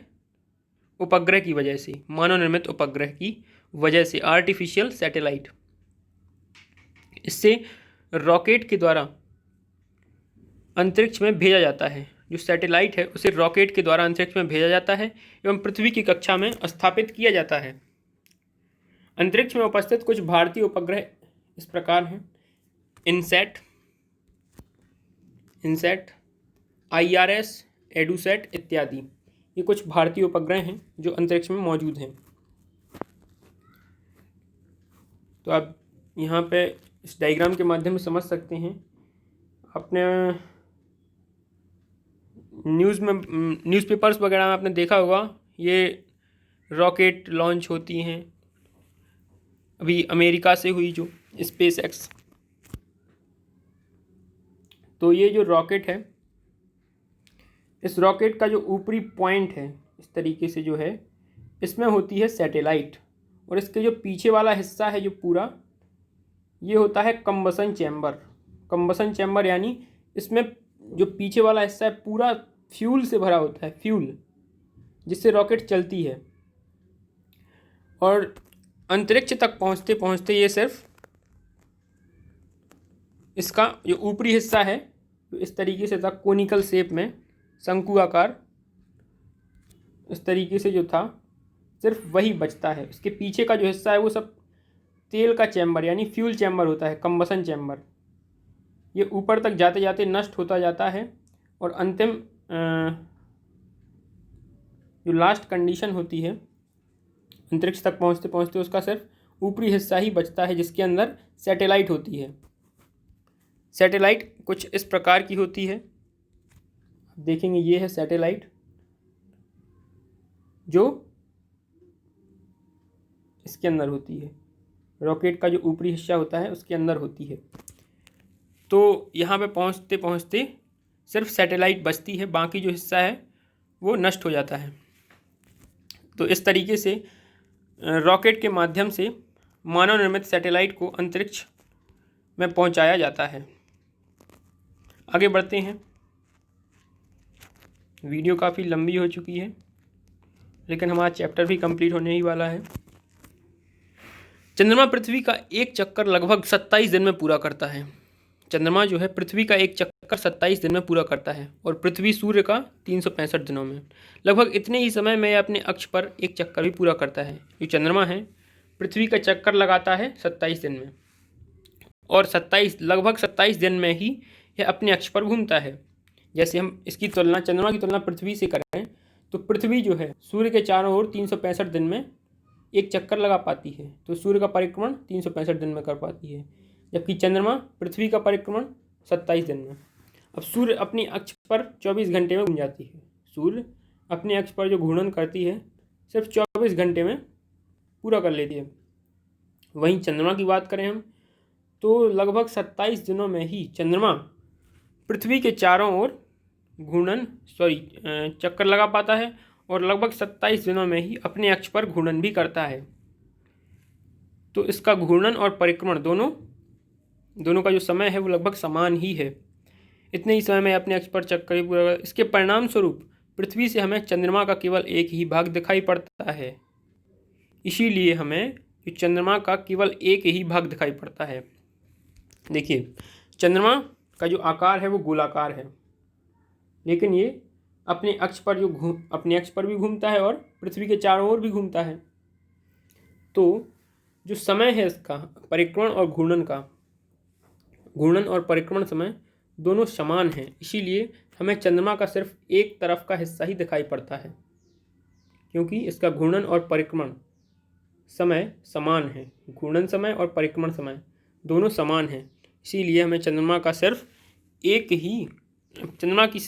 उपग्रह की वजह से, मानव निर्मित उपग्रह की वजह से, आर्टिफिशियल सैटेलाइट। इससे रॉकेट के द्वारा अंतरिक्ष में भेजा जाता है। जो सैटेलाइट है उसे रॉकेट के द्वारा अंतरिक्ष में भेजा जाता है एवं पृथ्वी की कक्षा में स्थापित किया जाता है। अंतरिक्ष में उपस्थित कुछ भारतीय उपग्रह इस प्रकार हैं: इनसैट, IRS, एडुसैट इत्यादि। ये कुछ भारतीय उपग्रह हैं जो अंतरिक्ष में मौजूद हैं। तो आप यहाँ पे इस डायग्राम के माध्यम से समझ सकते हैं। आपने न्यूज़पेपर्स वगैरह में आपने देखा होगा, ये रॉकेट लॉन्च होती हैं। अभी अमेरिका से हुई जो SpaceX, तो ये जो रॉकेट है, इस रॉकेट का जो ऊपरी पॉइंट है इस तरीके से जो है, इसमें होती है सैटेलाइट, और इसके जो पीछे वाला हिस्सा है जो पूरा, ये होता है कंबसन चैम्बर। यानी इसमें जो पीछे वाला हिस्सा है पूरा फ्यूल से भरा होता है, फ्यूल जिससे रॉकेट चलती है। और अंतरिक्ष तक पहुंचते पहुंचते ये सिर्फ इसका जो ऊपरी हिस्सा है तो इस तरीके से था, कोनिकल शेप में, शंकु आकार, इस तरीके से जो था, सिर्फ वही बचता है। इसके पीछे का जो हिस्सा है वो सब तेल का चैम्बर यानी फ्यूल चैम्बर होता है, कंबसन चैम्बर। ये ऊपर तक जाते जाते नष्ट होता जाता है और अंतिम जो लास्ट कंडीशन होती है अंतरिक्ष तक पहुंचते पहुंचते, उसका सिर्फ ऊपरी हिस्सा ही बचता है जिसके अंदर सैटेलाइट होती है। सैटेलाइट कुछ इस प्रकार की होती है, देखेंगे ये है सैटेलाइट, जो इसके अंदर होती है, रॉकेट का जो ऊपरी हिस्सा होता है उसके अंदर होती है। तो यहाँ पे पहुँचते पहुँचते सिर्फ सैटेलाइट बचती है, बाकी जो हिस्सा है वो नष्ट हो जाता है। तो इस तरीके से रॉकेट के माध्यम से मानव निर्मित सैटेलाइट को अंतरिक्ष में पहुंचाया जाता है। आगे बढ़ते हैं। वीडियो काफ़ी लंबी हो चुकी है, लेकिन हमारा चैप्टर भी कंप्लीट होने ही वाला है। चंद्रमा पृथ्वी का एक चक्कर लगभग 27 दिन में पूरा करता है। चंद्रमा जो है पृथ्वी का एक चक्कर 27 दिन में पूरा करता है और पृथ्वी सूर्य का 365 दिनों में। लगभग इतने ही समय में अपने अक्ष पर एक चक्कर भी पूरा करता है। जो चंद्रमा है पृथ्वी का चक्कर लगाता है 27 दिन में, और लगभग 27 दिन में ही यह अपने अक्ष पर घूमता है। जैसे हम इसकी तुलना, चंद्रमा की तुलना पृथ्वी से करें तो पृथ्वी जो है सूर्य के चारों ओर 365 दिन में एक चक्कर लगा पाती है, तो सूर्य का परिक्रमण 365 दिन में कर पाती है, जबकि चंद्रमा पृथ्वी का परिक्रमण 27 दिन में। अब सूर्य अपनी अक्ष पर 24 घंटे में घूम जाती है। सूर्य अपने अक्ष पर जो घूर्णन करती है सिर्फ 24 घंटे में पूरा कर लेती है। वहीं चंद्रमा की बात करें हम तो लगभग 27 दिनों में ही चंद्रमा पृथ्वी के चारों ओर चक्कर लगा पाता है और लगभग 27 दिनों में ही अपने अक्ष पर घूर्णन भी करता है। तो इसका घूर्णन और परिक्रमण दोनों का जो समय है वो लगभग समान ही है। इतने ही समय में अपने अक्ष पर चक्कर ही पूरा। इसके परिणाम स्वरूप पृथ्वी से हमें चंद्रमा का केवल एक ही भाग दिखाई पड़ता है। इसीलिए हमें चंद्रमा का केवल एक ही भाग दिखाई पड़ता है। देखिए, चंद्रमा का जो आकार है वो गोलाकार है, लेकिन ये अपने अक्ष पर भी घूमता है और पृथ्वी के चारों ओर भी घूमता है। तो जो समय है इसका परिक्रमण और परिक्रमण समय दोनों समान हैं। इसीलिए हमें चंद्रमा का सिर्फ एक तरफ का हिस्सा ही दिखाई पड़ता है, क्योंकि इसका घूर्णन और परिक्रमण समय समान है। घूर्णन समय और परिक्रमण समय दोनों समान हैं। इसीलिए हमें चंद्रमा की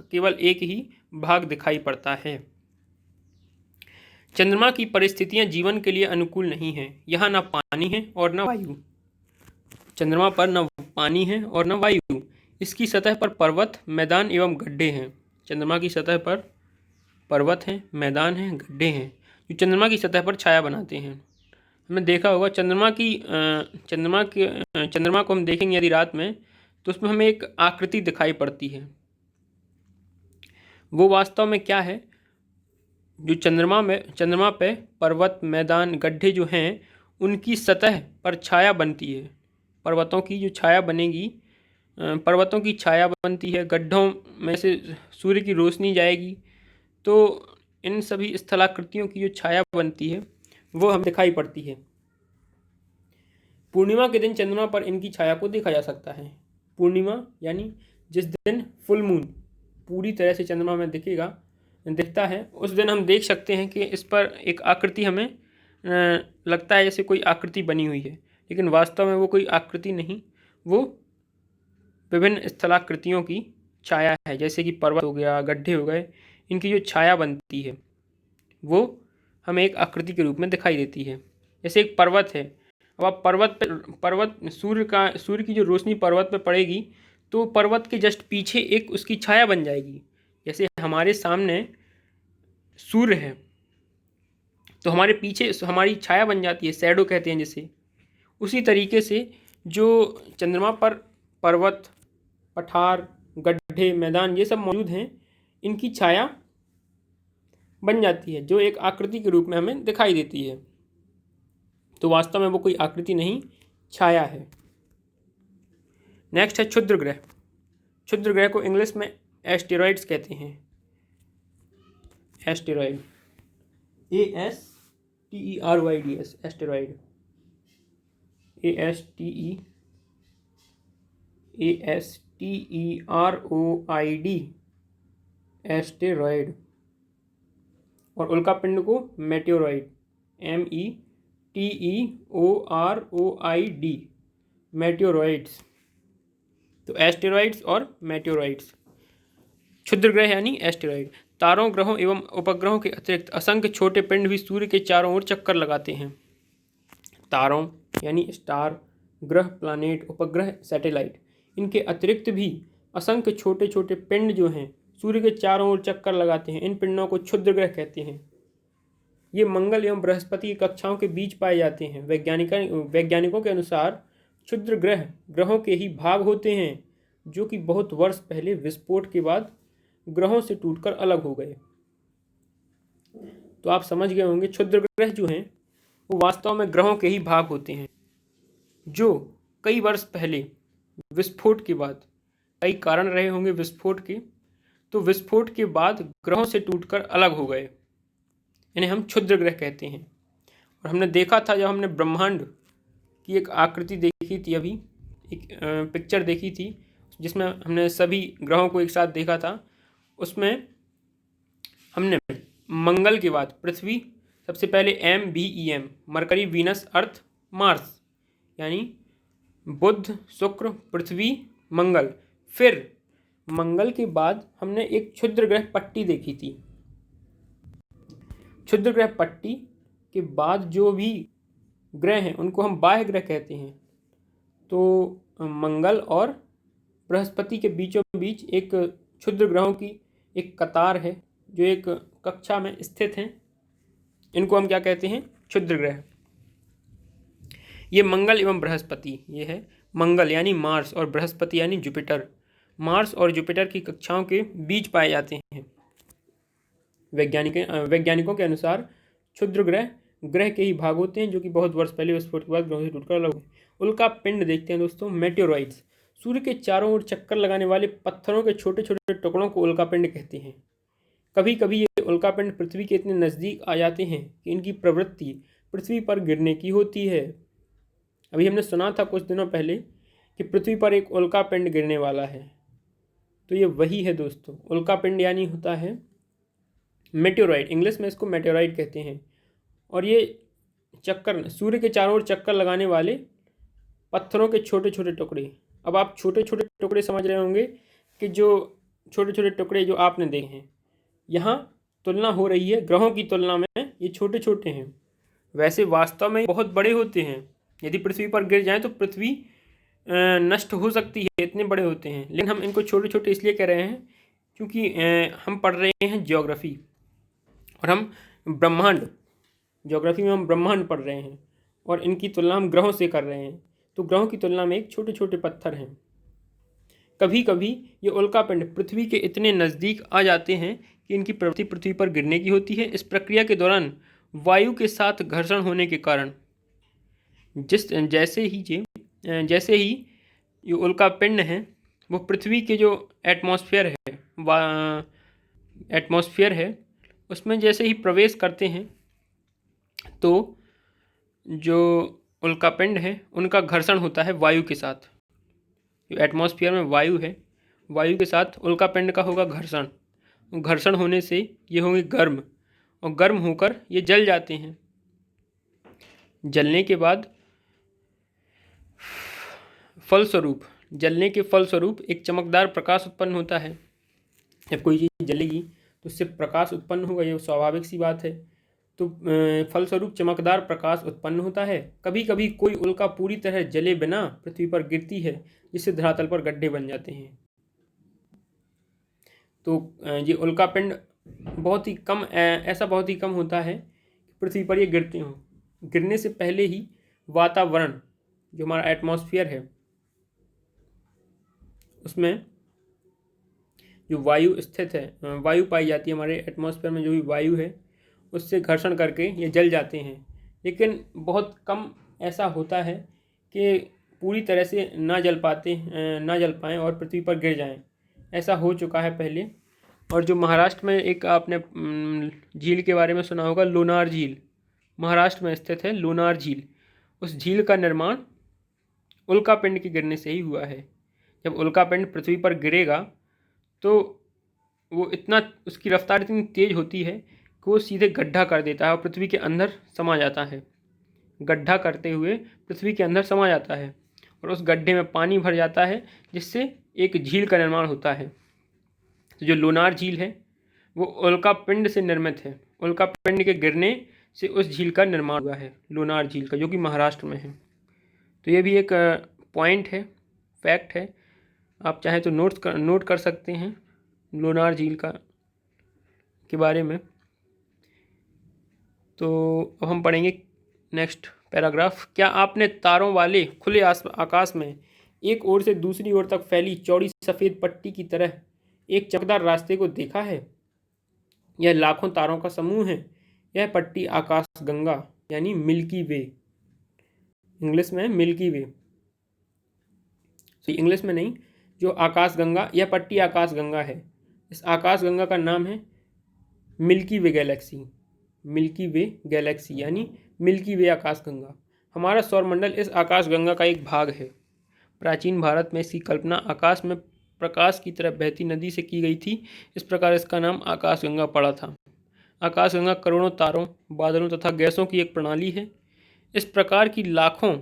केवल एक ही भाग दिखाई पड़ता है। चंद्रमा की परिस्थितियां जीवन के लिए अनुकूल नहीं हैं। यहाँ न पानी है और न वायु। चंद्रमा पर न पानी है और न वायु। इसकी सतह पर पर्वत, मैदान एवं गड्ढे हैं। चंद्रमा की सतह पर पर्वत हैं, मैदान हैं, गड्ढे हैं, जो चंद्रमा की सतह पर छाया बनाते हैं। हमने देखा होगा चंद्रमा को हम देखेंगे यदि रात में, तो उसमें हमें एक आकृति दिखाई पड़ती है। वो वास्तव में क्या है? जो चंद्रमा पे पर्वत, मैदान, गड्ढे जो हैं उनकी सतह पर छाया बनती है। पर्वतों की छाया बनती है, गड्ढों में से सूर्य की रोशनी जाएगी, तो इन सभी स्थलाकृतियों की जो छाया बनती है वो हमें दिखाई पड़ती है। पूर्णिमा के दिन चंद्रमा पर इनकी छाया को देखा जा सकता है। पूर्णिमा यानी जिस दिन फुल मून पूरी तरह से चंद्रमा में दिखता है, उस दिन हम देख सकते हैं कि इस पर एक आकृति हमें लगता है जैसे कोई आकृति बनी हुई है, लेकिन वास्तव में वो कोई आकृति नहीं, वो विभिन्न स्थलाकृतियों की छाया है। जैसे कि पर्वत हो गया, गड्ढे हो गए, इनकी जो छाया बनती है वो हमें एक आकृति के रूप में दिखाई देती है। जैसे एक पर्वत है, अब आप सूर्य की जो रोशनी पर्वत पर पड़ेगी तो पर्वत के जस्ट पीछे एक उसकी छाया बन जाएगी। जैसे हमारे सामने सूर्य है तो हमारे पीछे हमारी छाया बन जाती है, शैडो कहते हैं जिसे। उसी तरीके से जो चंद्रमा पर पर्वत, पठार, गड्ढे, मैदान ये सब मौजूद हैं, इनकी छाया बन जाती है जो एक आकृति के रूप में हमें दिखाई देती है। तो वास्तव में वो कोई आकृति नहीं, छाया है। नेक्स्ट है क्षुद्र ग्रह। क्षुद्र ग्रह को इंग्लिश में एस्टेरॉइड्स कहते हैं। Asteroid, ASTEROIDS, asteroid, ASTEROID, asteroid. और उल्का पिंड को मेटेओरॉइड, METEOROID, मेटेओरॉइड्स। तो एस्टेरॉइड्स और मेटेओरॉइड्स। क्षुद्र ग्रह यानी एस्टेरॉइड। तारों, ग्रहों एवं उपग्रहों के अतिरिक्त असंख्य छोटे पिंड भी सूर्य के चारों ओर चक्कर लगाते हैं। तारों यानी स्टार, ग्रह, प्लानेट, उपग्रह, सैटेलाइट, इनके अतिरिक्त भी असंख्य छोटे छोटे पिंड जो हैं सूर्य के चारों ओर चक्कर लगाते हैं। इन पिंडों को क्षुद्र ग्रह कहते हैं। ये मंगल एवं बृहस्पति की कक्षाओं के बीच पाए जाते हैं। वैज्ञानिकों के अनुसार क्षुद्र ग्रह ग्रहों के ही भाग होते हैं जो कि बहुत वर्ष पहले विस्फोट के बाद ग्रहों से टूटकर अलग हो गए। तो आप समझ गए होंगे, क्षुद्र ग्रह जो हैं वो वास्तव में ग्रहों के ही भाग होते हैं जो कई वर्ष पहले विस्फोट के बाद, कई कारण रहे होंगे विस्फोट के, तो विस्फोट के बाद ग्रहों से टूटकर अलग हो गए। इन्हें हम क्षुद्र ग्रह कहते हैं। और हमने देखा था, जब हमने ब्रह्मांड की एक आकृति देखी थी, अभी एक पिक्चर देखी थी जिसमें हमने सभी ग्रहों को एक साथ देखा था, उसमें हमने मंगल के बाद पृथ्वी, सबसे पहले MEM, mercury, Venus, Earth, Mars, यानी बुध, शुक्र, पृथ्वी, मंगल। फिर मंगल के बाद हमने एक क्षुद्र ग्रह पट्टी देखी थी। क्षुद्र ग्रह पट्टी के बाद जो भी ग्रह हैं उनको हम बाह्य ग्रह कहते हैं। तो मंगल और बृहस्पति के बीचों बीच एक क्षुद्र ग्रहों की एक कतार है जो एक कक्षा में स्थित हैं। इनको हम क्या कहते हैं? क्षुद्र ग्रह। ये मंगल एवं बृहस्पति, ये है मंगल यानी मार्स और बृहस्पति यानी जुपिटर। मार्स और जुपिटर की कक्षाओं के बीच पाए जाते हैं। वैज्ञानिकों के अनुसार क्षुद्र ग्रह ग्रह के ही भाग होते हैं जो कि बहुत वर्ष पहले विस्फोट के बाद ग्रहों से टूटकर अलग हुए। उल्का पिंड देखते हैं दोस्तों, मेटेओराइट्स। सूर्य के चारों ओर चक्कर लगाने वाले पत्थरों के छोटे छोटे टुकड़ों को उल्का पिंड कहते हैं। कभी कभी ये उल्का पिंड पृथ्वी के इतने नज़दीक आ जाते हैं कि इनकी प्रवृत्ति पृथ्वी पर गिरने की होती है। अभी हमने सुना था कुछ दिनों पहले कि पृथ्वी पर एक उल्का पिंड गिरने वाला है। तो ये वही है दोस्तों, उल्का पिंड यानी होता है मेटेओराइट, इंग्लिश में इसको मेटेओराइट कहते हैं। और ये चक्कर, सूर्य के चारों ओर चक्कर लगाने वाले पत्थरों के छोटे छोटे टुकड़े। अब आप छोटे छोटे टुकड़े समझ रहे होंगे कि जो छोटे छोटे टुकड़े जो आपने देखे हैं, यहाँ तुलना हो रही है ग्रहों की तुलना में ये छोटे छोटे हैं। वैसे वास्तव में बहुत बड़े होते हैं। यदि पृथ्वी पर गिर जाएं तो पृथ्वी नष्ट हो सकती है, इतने बड़े होते हैं। लेकिन हम इनको छोटे छोटे इसलिए कह रहे हैं क्योंकि हम पढ़ रहे हैं ज्योग्राफी, और हम ब्रह्मांड, ज्योग्राफी में हम ब्रह्मांड पढ़ रहे हैं और इनकी तुलना हम ग्रहों से कर रहे हैं। तो ग्रहों की तुलना में एक छोटे छोटे पत्थर हैं। कभी कभी ये उल्का पिंड पृथ्वी के इतने नज़दीक आ जाते हैं कि इनकी प्रवृत्ति पृथ्वी पर गिरने की होती है। इस प्रक्रिया के दौरान वायु के साथ घर्षण होने के कारण जैसे ही ये उल्का पिंड हैं वो पृथ्वी के जो एटमॉस्फेयर है उसमें जैसे ही प्रवेश करते हैं तो जो उल्का पिंड है उनका घर्षण होता है वायु के साथ। जो एटमॉस्फेयर में वायु है, वायु के साथ उल्का पिंड का होगा घर्षण। घर्षण होने से ये होंगे गर्म, और गर्म होकर ये जल जाते हैं। जलने के फलस्वरूप एक चमकदार प्रकाश उत्पन्न होता है। जब कोई चीज़ जलेगी तो उससे प्रकाश उत्पन्न होगा, ये स्वाभाविक सी बात है। तो फलस्वरूप चमकदार प्रकाश उत्पन्न होता है। कभी कभी कोई उल्का पूरी तरह जले बिना पृथ्वी पर गिरती है, जिससे धरातल पर गड्ढे बन जाते हैं। तो ये उल्का पिंड बहुत ही कम होता है कि पृथ्वी पर ये गिरते हों। गिरने से पहले ही वातावरण, जो हमारा एटमॉस्फेयर है, उसमें जो वायु स्थित है, वायु पाई जाती है हमारे एटमॉस्फेयर में, जो भी वायु है उससे घर्षण करके ये जल जाते हैं। लेकिन बहुत कम ऐसा होता है कि पूरी तरह से ना जल पाएँ और पृथ्वी पर गिर जाएं। ऐसा हो चुका है पहले। और जो महाराष्ट्र में एक आपने झील के बारे में सुना होगा, लोनार झील, महाराष्ट्र में स्थित है लोनार झील। उस झील का निर्माण उल्का पिंड के गिरने से ही हुआ है। जब उल्का पिंड पृथ्वी पर गिरेगा तो वो उसकी रफ्तार इतनी तेज़ होती है कि वो सीधे गड्ढा कर देता है और पृथ्वी के अंदर समा जाता है। गड्ढा करते हुए पृथ्वी के अंदर समा जाता है और उस गड्ढे में पानी भर जाता है, जिससे एक झील का निर्माण होता है। तो जो लोनार झील है वो उल्का पिंड से निर्मित है। उल्का पिंड के गिरने से उस झील का निर्माण हुआ है, लोनार झील का, जो कि महाराष्ट्र में है। तो ये भी एक पॉइंट है, फैक्ट है, आप चाहें तो नोट कर सकते हैं लोनार झील का के बारे में। तो अब हम पढ़ेंगे नेक्स्ट पैराग्राफ। क्या आपने तारों वाले खुले आकाश में एक ओर से दूसरी ओर तक फैली चौड़ी सफ़ेद पट्टी की तरह एक चमकदार रास्ते को देखा है? यह लाखों तारों का समूह है। यह पट्टी आकाश गंगा यानी मिल्की वे, इंग्लिश में मिल्की वे, इंग्लिश में नहीं, जो आकाश गंगा, यह पट्टी आकाश गंगा है। इस आकाश गंगा का नाम है मिल्की वे गैलेक्सी। मिल्की वे गैलेक्सी यानी मिल्की वे आकाश गंगा। हमारा सौरमंडल इस आकाश गंगा का एक भाग है। प्राचीन भारत में इसकी कल्पना आकाश में प्रकाश की तरह बहती नदी से की गई थी। इस प्रकार इसका नाम आकाश गंगा पड़ा था। आकाश गंगा करोड़ों तारों, बादलों तथा गैसों की एक प्रणाली है। इस प्रकार की लाखों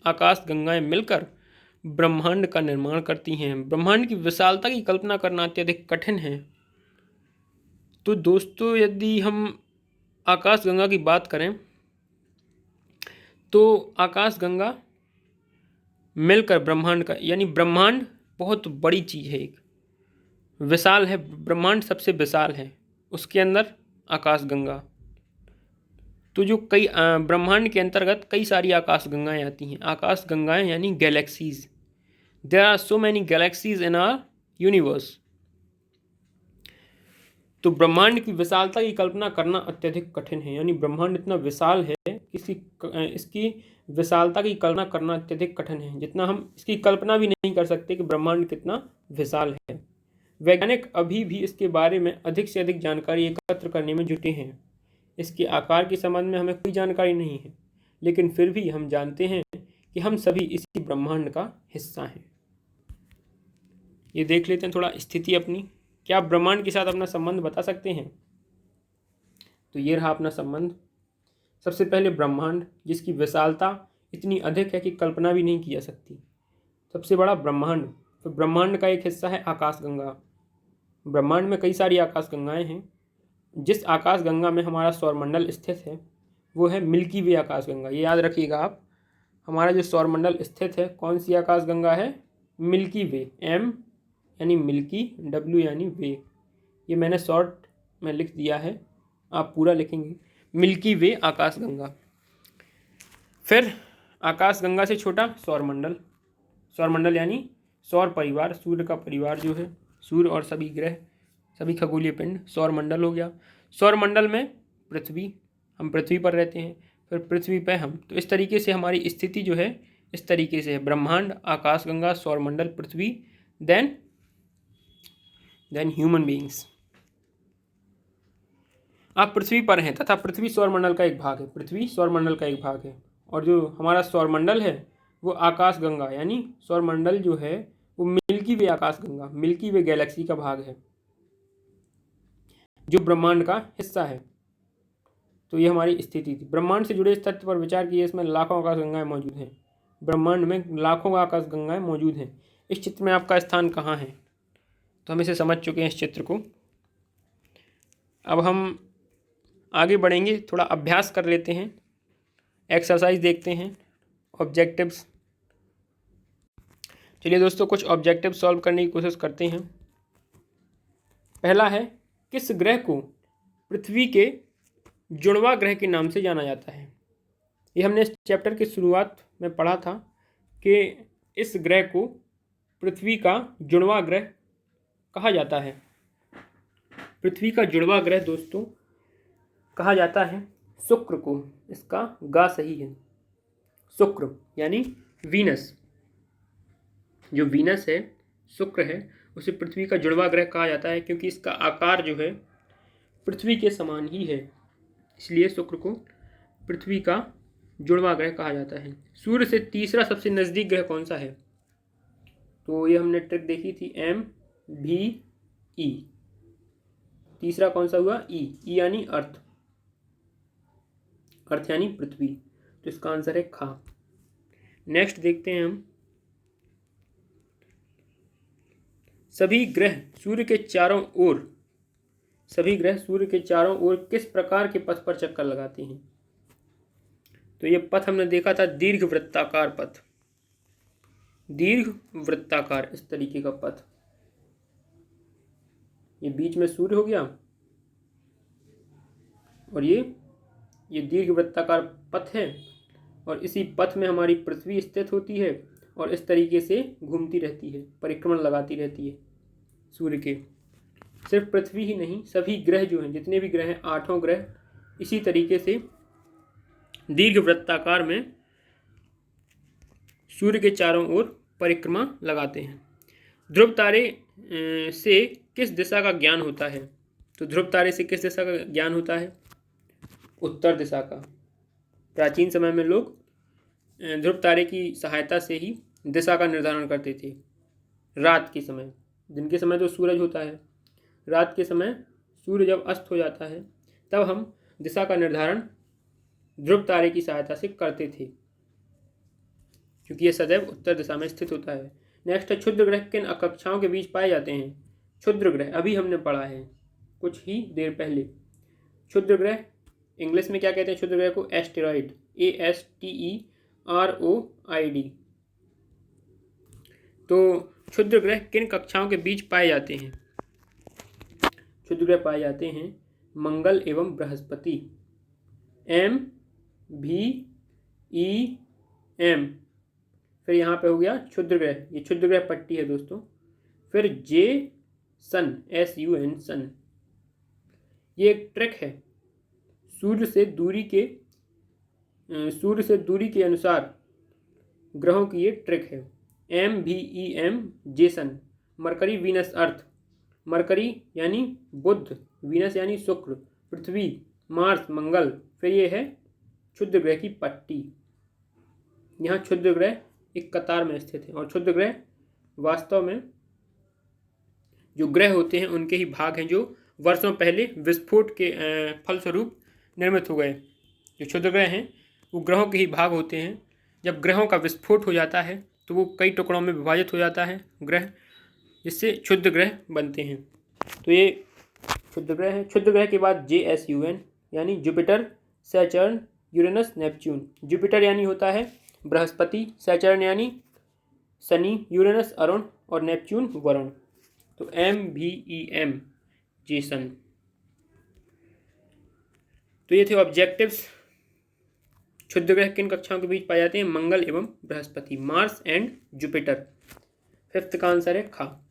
आकाश गंगाएं मिलकर ब्रह्मांड का निर्माण करती हैं। ब्रह्मांड की विशालता की कल्पना करना अत्यधिक कठिन है। तो दोस्तों, यदि हम आकाश गंगा की बात करें तो आकाश गंगा मिलकर ब्रह्मांड का, यानी ब्रह्मांड बहुत बड़ी चीज़ है, एक विशाल है, ब्रह्मांड सबसे विशाल है, उसके अंदर आकाश गंगा। तो जो कई ब्रह्मांड के अंतर्गत कई सारी आकाश गंगाएं आती हैं। आकाश गंगाएं यानी galaxies. There are so many galaxies in our universe. तो ब्रह्मांड की विशालता की कल्पना करना अत्यधिक कठिन है, यानी ब्रह्मांड इतना विशाल है कि इसकी विशालता की कल्पना करना अत्यधिक कठिन है, जितना हम इसकी कल्पना भी नहीं कर सकते कि ब्रह्मांड कितना विशाल है। वैज्ञानिक अभी भी इसके बारे में अधिक से अधिक जानकारी एकत्र करने में जुटे हैं। इसके आकार के संबंध में हमें कोई जानकारी नहीं है, लेकिन फिर भी हम जानते हैं कि हम सभी इसी ब्रह्मांड का हिस्सा हैं। ये देख लेते हैं थोड़ा स्थिति अपनी। क्या आप ब्रह्मांड के साथ अपना संबंध बता सकते हैं? तो ये रहा अपना संबंध। सबसे पहले ब्रह्मांड, जिसकी विशालता इतनी अधिक है कि कल्पना भी नहीं की जा सकती, सबसे बड़ा ब्रह्मांड। तो ब्रह्मांड का एक हिस्सा है आकाशगंगा। ब्रह्मांड में कई सारी आकाशगंगाएं हैं। जिस आकाशगंगा में हमारा सौरमंडल स्थित है वो है मिल्की वे आकाशगंगा। ये याद रखिएगा आप, हमारा जो सौरमंडल स्थित है कौन सी आकाशगंगा है? मिल्की वे। एम यानी मिल्की, डब्ल्यू यानी वे। ये मैंने शॉर्ट में लिख दिया है, आप पूरा लिखेंगे, मिल्की वे आकाशगंगा। फिर आकाशगंगा से छोटा सौरमंडल। सौरमंडल यानी सौर परिवार, सूर्य का परिवार जो है, सूर्य और सभी ग्रह, सभी खगोलीय पिंड, सौरमंडल हो गया। सौरमंडल में पृथ्वी, हम पृथ्वी पर रहते हैं, फिर पृथ्वी पर हम। तो इस तरीके से हमारी स्थिति जो है इस तरीके से है, ब्रह्मांड, आकाशगंगा, सौरमंडल, पृथ्वी, देन ह्यूमन बीइंग्स। आप पृथ्वी पर हैं तथा पृथ्वी सौरमंडल का एक भाग है। पृथ्वी सौरमंडल का एक भाग है और जो हमारा सौरमंडल है वो आकाशगंगा यानी सौरमंडल जो है वो मिल्की वे आकाशगंगा, मिल्की वे गैलेक्सी का भाग है जो ब्रह्मांड का हिस्सा है। तो ये हमारी स्थिति थी। ब्रह्मांड से जुड़े इस तथ्य पर विचार किए, इसमें लाखों आकाशगंगाएं मौजूद हैं। ब्रह्मांड में लाखों आकाशगंगाएं मौजूद हैं। इस चित्र में आपका स्थान कहाँ है? तो हम इसे समझ चुके हैं इस चित्र को। अब हम आगे बढ़ेंगे, थोड़ा अभ्यास कर लेते हैं, एक्सरसाइज देखते हैं, ऑब्जेक्टिव्स। चलिए दोस्तों, कुछ ऑब्जेक्टिव सॉल्व करने की कोशिश करते हैं। पहला है, किस ग्रह को पृथ्वी के जुड़वा ग्रह के नाम से जाना जाता है? ये हमने इस चैप्टर की शुरुआत में पढ़ा था कि इस ग्रह को पृथ्वी का जुड़वा ग्रह कहा जाता है। पृथ्वी का जुड़वा ग्रह दोस्तों कहा जाता है शुक्र को। इसका गा सही है शुक्र, यानी वीनस। जो वीनस है, शुक्र है, उसे पृथ्वी का जुड़वा ग्रह कहा जाता है क्योंकि इसका आकार जो है पृथ्वी के समान ही है, इसलिए शुक्र को पृथ्वी का जुड़वा ग्रह कहा जाता है। सूर्य से तीसरा सबसे नज़दीक ग्रह कौन सा है? तो ये हमने ट्रिक देखी थी, MVE। तीसरा कौन सा हुआ? E यानी अर्थ, अर्थ यानी पृथ्वी। तो इसका आंसर है खा। नेक्स्ट देखते हैं हम, सभी ग्रह सूर्य के चारों ओर सभी ग्रह सूर्य के चारों ओर किस प्रकार के पथ पर चक्कर लगाते हैं? तो ये पथ हमने देखा था दीर्घ वृत्ताकार पथ, दीर्घ वृत्ताकार इस तरीके का पथ। ये बीच में सूर्य हो गया और ये दीर्घ वृत्ताकार पथ है और इसी पथ में हमारी पृथ्वी स्थित होती है और इस तरीके से घूमती रहती है, परिक्रमण लगाती रहती है सूर्य के। सिर्फ पृथ्वी ही नहीं, सभी ग्रह जो हैं, जितने भी ग्रह हैं, 8 ग्रह इसी तरीके से दीर्घ वृत्ताकार में सूर्य के चारों ओर परिक्रमा लगाते हैं। ध्रुव तारे से किस दिशा का ज्ञान होता है? तो ध्रुव तारे से किस दिशा का ज्ञान होता है? उत्तर दिशा का। प्राचीन समय में लोग ध्रुव तारे की सहायता से ही दिशा का निर्धारण करते थे। रात के समय, दिन के समय तो सूरज होता है, रात के समय सूर्य जब अस्त हो जाता है तब हम दिशा का निर्धारण ध्रुव तारे की सहायता से करते थे, क्योंकि यह सदैव उत्तर दिशा में स्थित होता है। नेक्स्ट है, क्षुद्र ग्रह किन कक्षाओं के बीच पाए जाते हैं? क्षुद्र ग्रह अभी हमने पढ़ा है कुछ ही देर पहले। क्षुद्र ग्रह इंग्लिश में क्या कहते हैं? क्षुद्र ग्रह को एस्टेरॉइड, ASTEROID। तो क्षुद्र ग्रह किन कक्षाओं के बीच पाए जाते हैं? क्षुद्र ग्रह पाए जाते हैं मंगल एवं बृहस्पति, MVEM। फिर यहाँ पे हो गया क्षुद्र ग्रह, ये क्षुद्र ग्रह पट्टी है दोस्तों। फिर J सन, SUN सन, ये एक ट्रैक है, सूर्य से दूरी के अनुसार ग्रहों की ये ट्रैक है। MVEM Jason. मरकरी वीनस अर्थ, मरकरी यानी बुध, वीनस यानी शुक्र, पृथ्वी, मार्स, मंगल। फिर ये है क्षुद्र ग्रह की पट्टी। यहाँ क्षुद्र ग्रह एक कतार में स्थित है और क्षुद्र ग्रह वास्तव में जो ग्रह होते हैं उनके ही भाग हैं जो वर्षों पहले विस्फोट के फलस्वरूप निर्मित हो गए। जो क्षुद्र ग्रह हैं वो ग्रहों के ही भाग होते हैं। जब ग्रहों का विस्फोट हो जाता है तो वो कई टुकड़ों में विभाजित हो जाता है ग्रह, जिससे क्षुद्र ग्रह बनते हैं। तो ये क्षुद्र ग्रह है। क्षुद्र ग्रह के बाद JSUN यानी Jupiter, Saturn, Uranus, Neptune. Jupiter यानी होता है बृहस्पति, सैटर्न यानी शनि, यूरेनस अरुण और नेपच्यून वरुण। तो MVEM जेसन। तो ये थे ऑब्जेक्टिव्स। क्षुद्र ग्रह किन कक्षाओं के बीच पाए जाते हैं? मंगल एवं Brihaspati, Mars and Jupiter. 5th का आंसर है खा। अब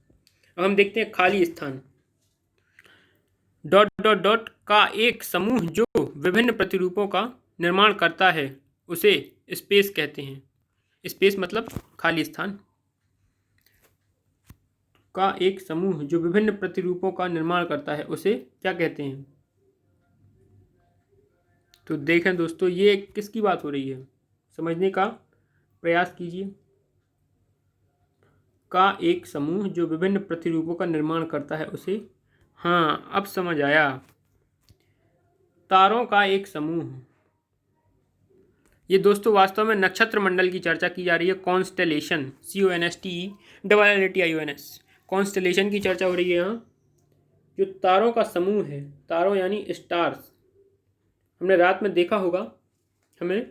हम देखते हैं खाली स्थान। ... का एक समूह जो विभिन्न प्रतिरूपों का निर्माण करता है उसे स्पेस कहते हैं। स्पेस मतलब खाली स्थान। का एक समूह जो विभिन्न प्रतिरूपों का निर्माण करता है उसे क्या कहते हैं? तो देखें दोस्तों, ये किसकी बात हो रही है, समझने का प्रयास कीजिए। का एक समूह जो विभिन्न प्रतिरूपों का निर्माण करता है उसे, हाँ अब समझ आया, तारों का एक समूह। ये दोस्तों वास्तव में नक्षत्र मंडल की चर्चा की जा रही है। कॉन्स्टेलेशन, CONSTELLATIONS, कॉन्स्टेलेशन की चर्चा हो रही है यहाँ। जो तारों का समूह है, तारों यानी स्टार्स, हमने रात में देखा होगा, हमें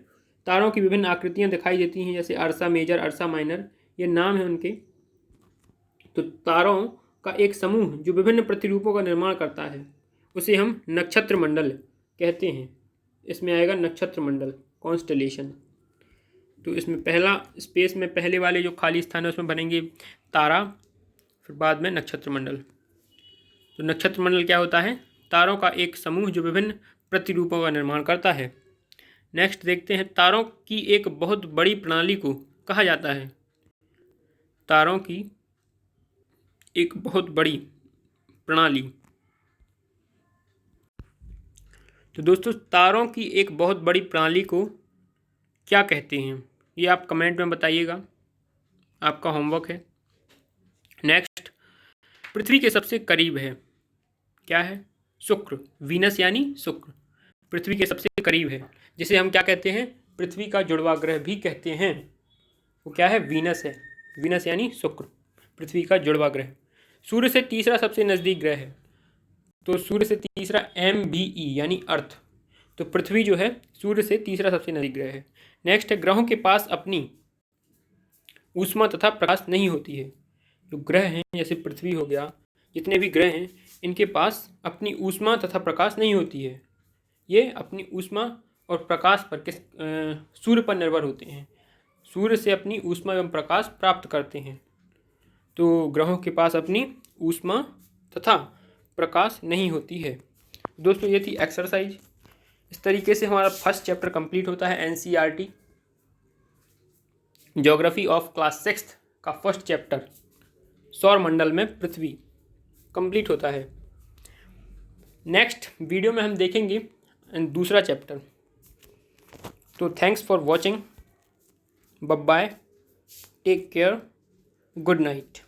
तारों की विभिन्न आकृतियाँ दिखाई देती हैं, जैसे अर्सा मेजर, अर्सा माइनर, ये नाम है उनके। तो तारों का एक समूह जो विभिन्न प्रतिरूपों का निर्माण करता है उसे हम नक्षत्र मंडल कहते हैं। इसमें आएगा नक्षत्र मंडल, कॉन्स्टेलेशन। तो इसमें पहला स्पेस में पहले वाले जो खाली स्थान है उसमें बनेंगे तारा, फिर बाद में नक्षत्र मंडल। तो नक्षत्र मंडल क्या होता है? तारों का एक समूह जो विभिन्न प्रतिरूपों का निर्माण करता है। नेक्स्ट देखते हैं, तारों की एक बहुत बड़ी प्रणाली को कहा जाता है। तारों की एक बहुत बड़ी प्रणाली। तो दोस्तों तारों की एक बहुत बड़ी प्रणाली को क्या कहते हैं, ये आप कमेंट में बताइएगा, आपका होमवर्क है। नेक्स्ट, पृथ्वी के सबसे करीब है, क्या है? शुक्र, वीनस यानी शुक्र, पृथ्वी के सबसे करीब है, जिसे हम क्या कहते हैं? पृथ्वी का जुड़वा ग्रह भी कहते हैं। वो क्या है? वीनस है। वीनस यानी शुक्र, पृथ्वी का जुड़वा ग्रह। सूर्य से तीसरा सबसे नज़दीक ग्रह है। तो सूर्य से तीसरा MBE यानी अर्थ। तो पृथ्वी जो है सूर्य से तीसरा सबसे नजदीक ग्रह है। नेक्स्ट है ग्रहों के पास अपनी ऊष्मा तथा प्रकाश नहीं होती है। जो ग्रह हैं जैसे पृथ्वी हो गया, जितने भी ग्रह हैं इनके पास अपनी ऊष्मा तथा प्रकाश नहीं होती है। ये अपनी ऊष्मा और प्रकाश पर सूर्य पर निर्भर होते हैं। सूर्य से अपनी ऊष्मा एवं प्रकाश प्राप्त करते हैं। तो ग्रहों के पास अपनी ऊष्मा तथा प्रकाश नहीं होती है। दोस्तों ये थी एक्सरसाइज। इस तरीके से हमारा फर्स्ट चैप्टर कंप्लीट होता है। NCERT ज्योग्राफी ऑफ क्लास 6 का फर्स्ट चैप्टर सौर मंडल में पृथ्वी कंप्लीट होता है। नेक्स्ट वीडियो में हम देखेंगे दूसरा चैप्टर। तो thanks for watching, bye bye, take care, good night.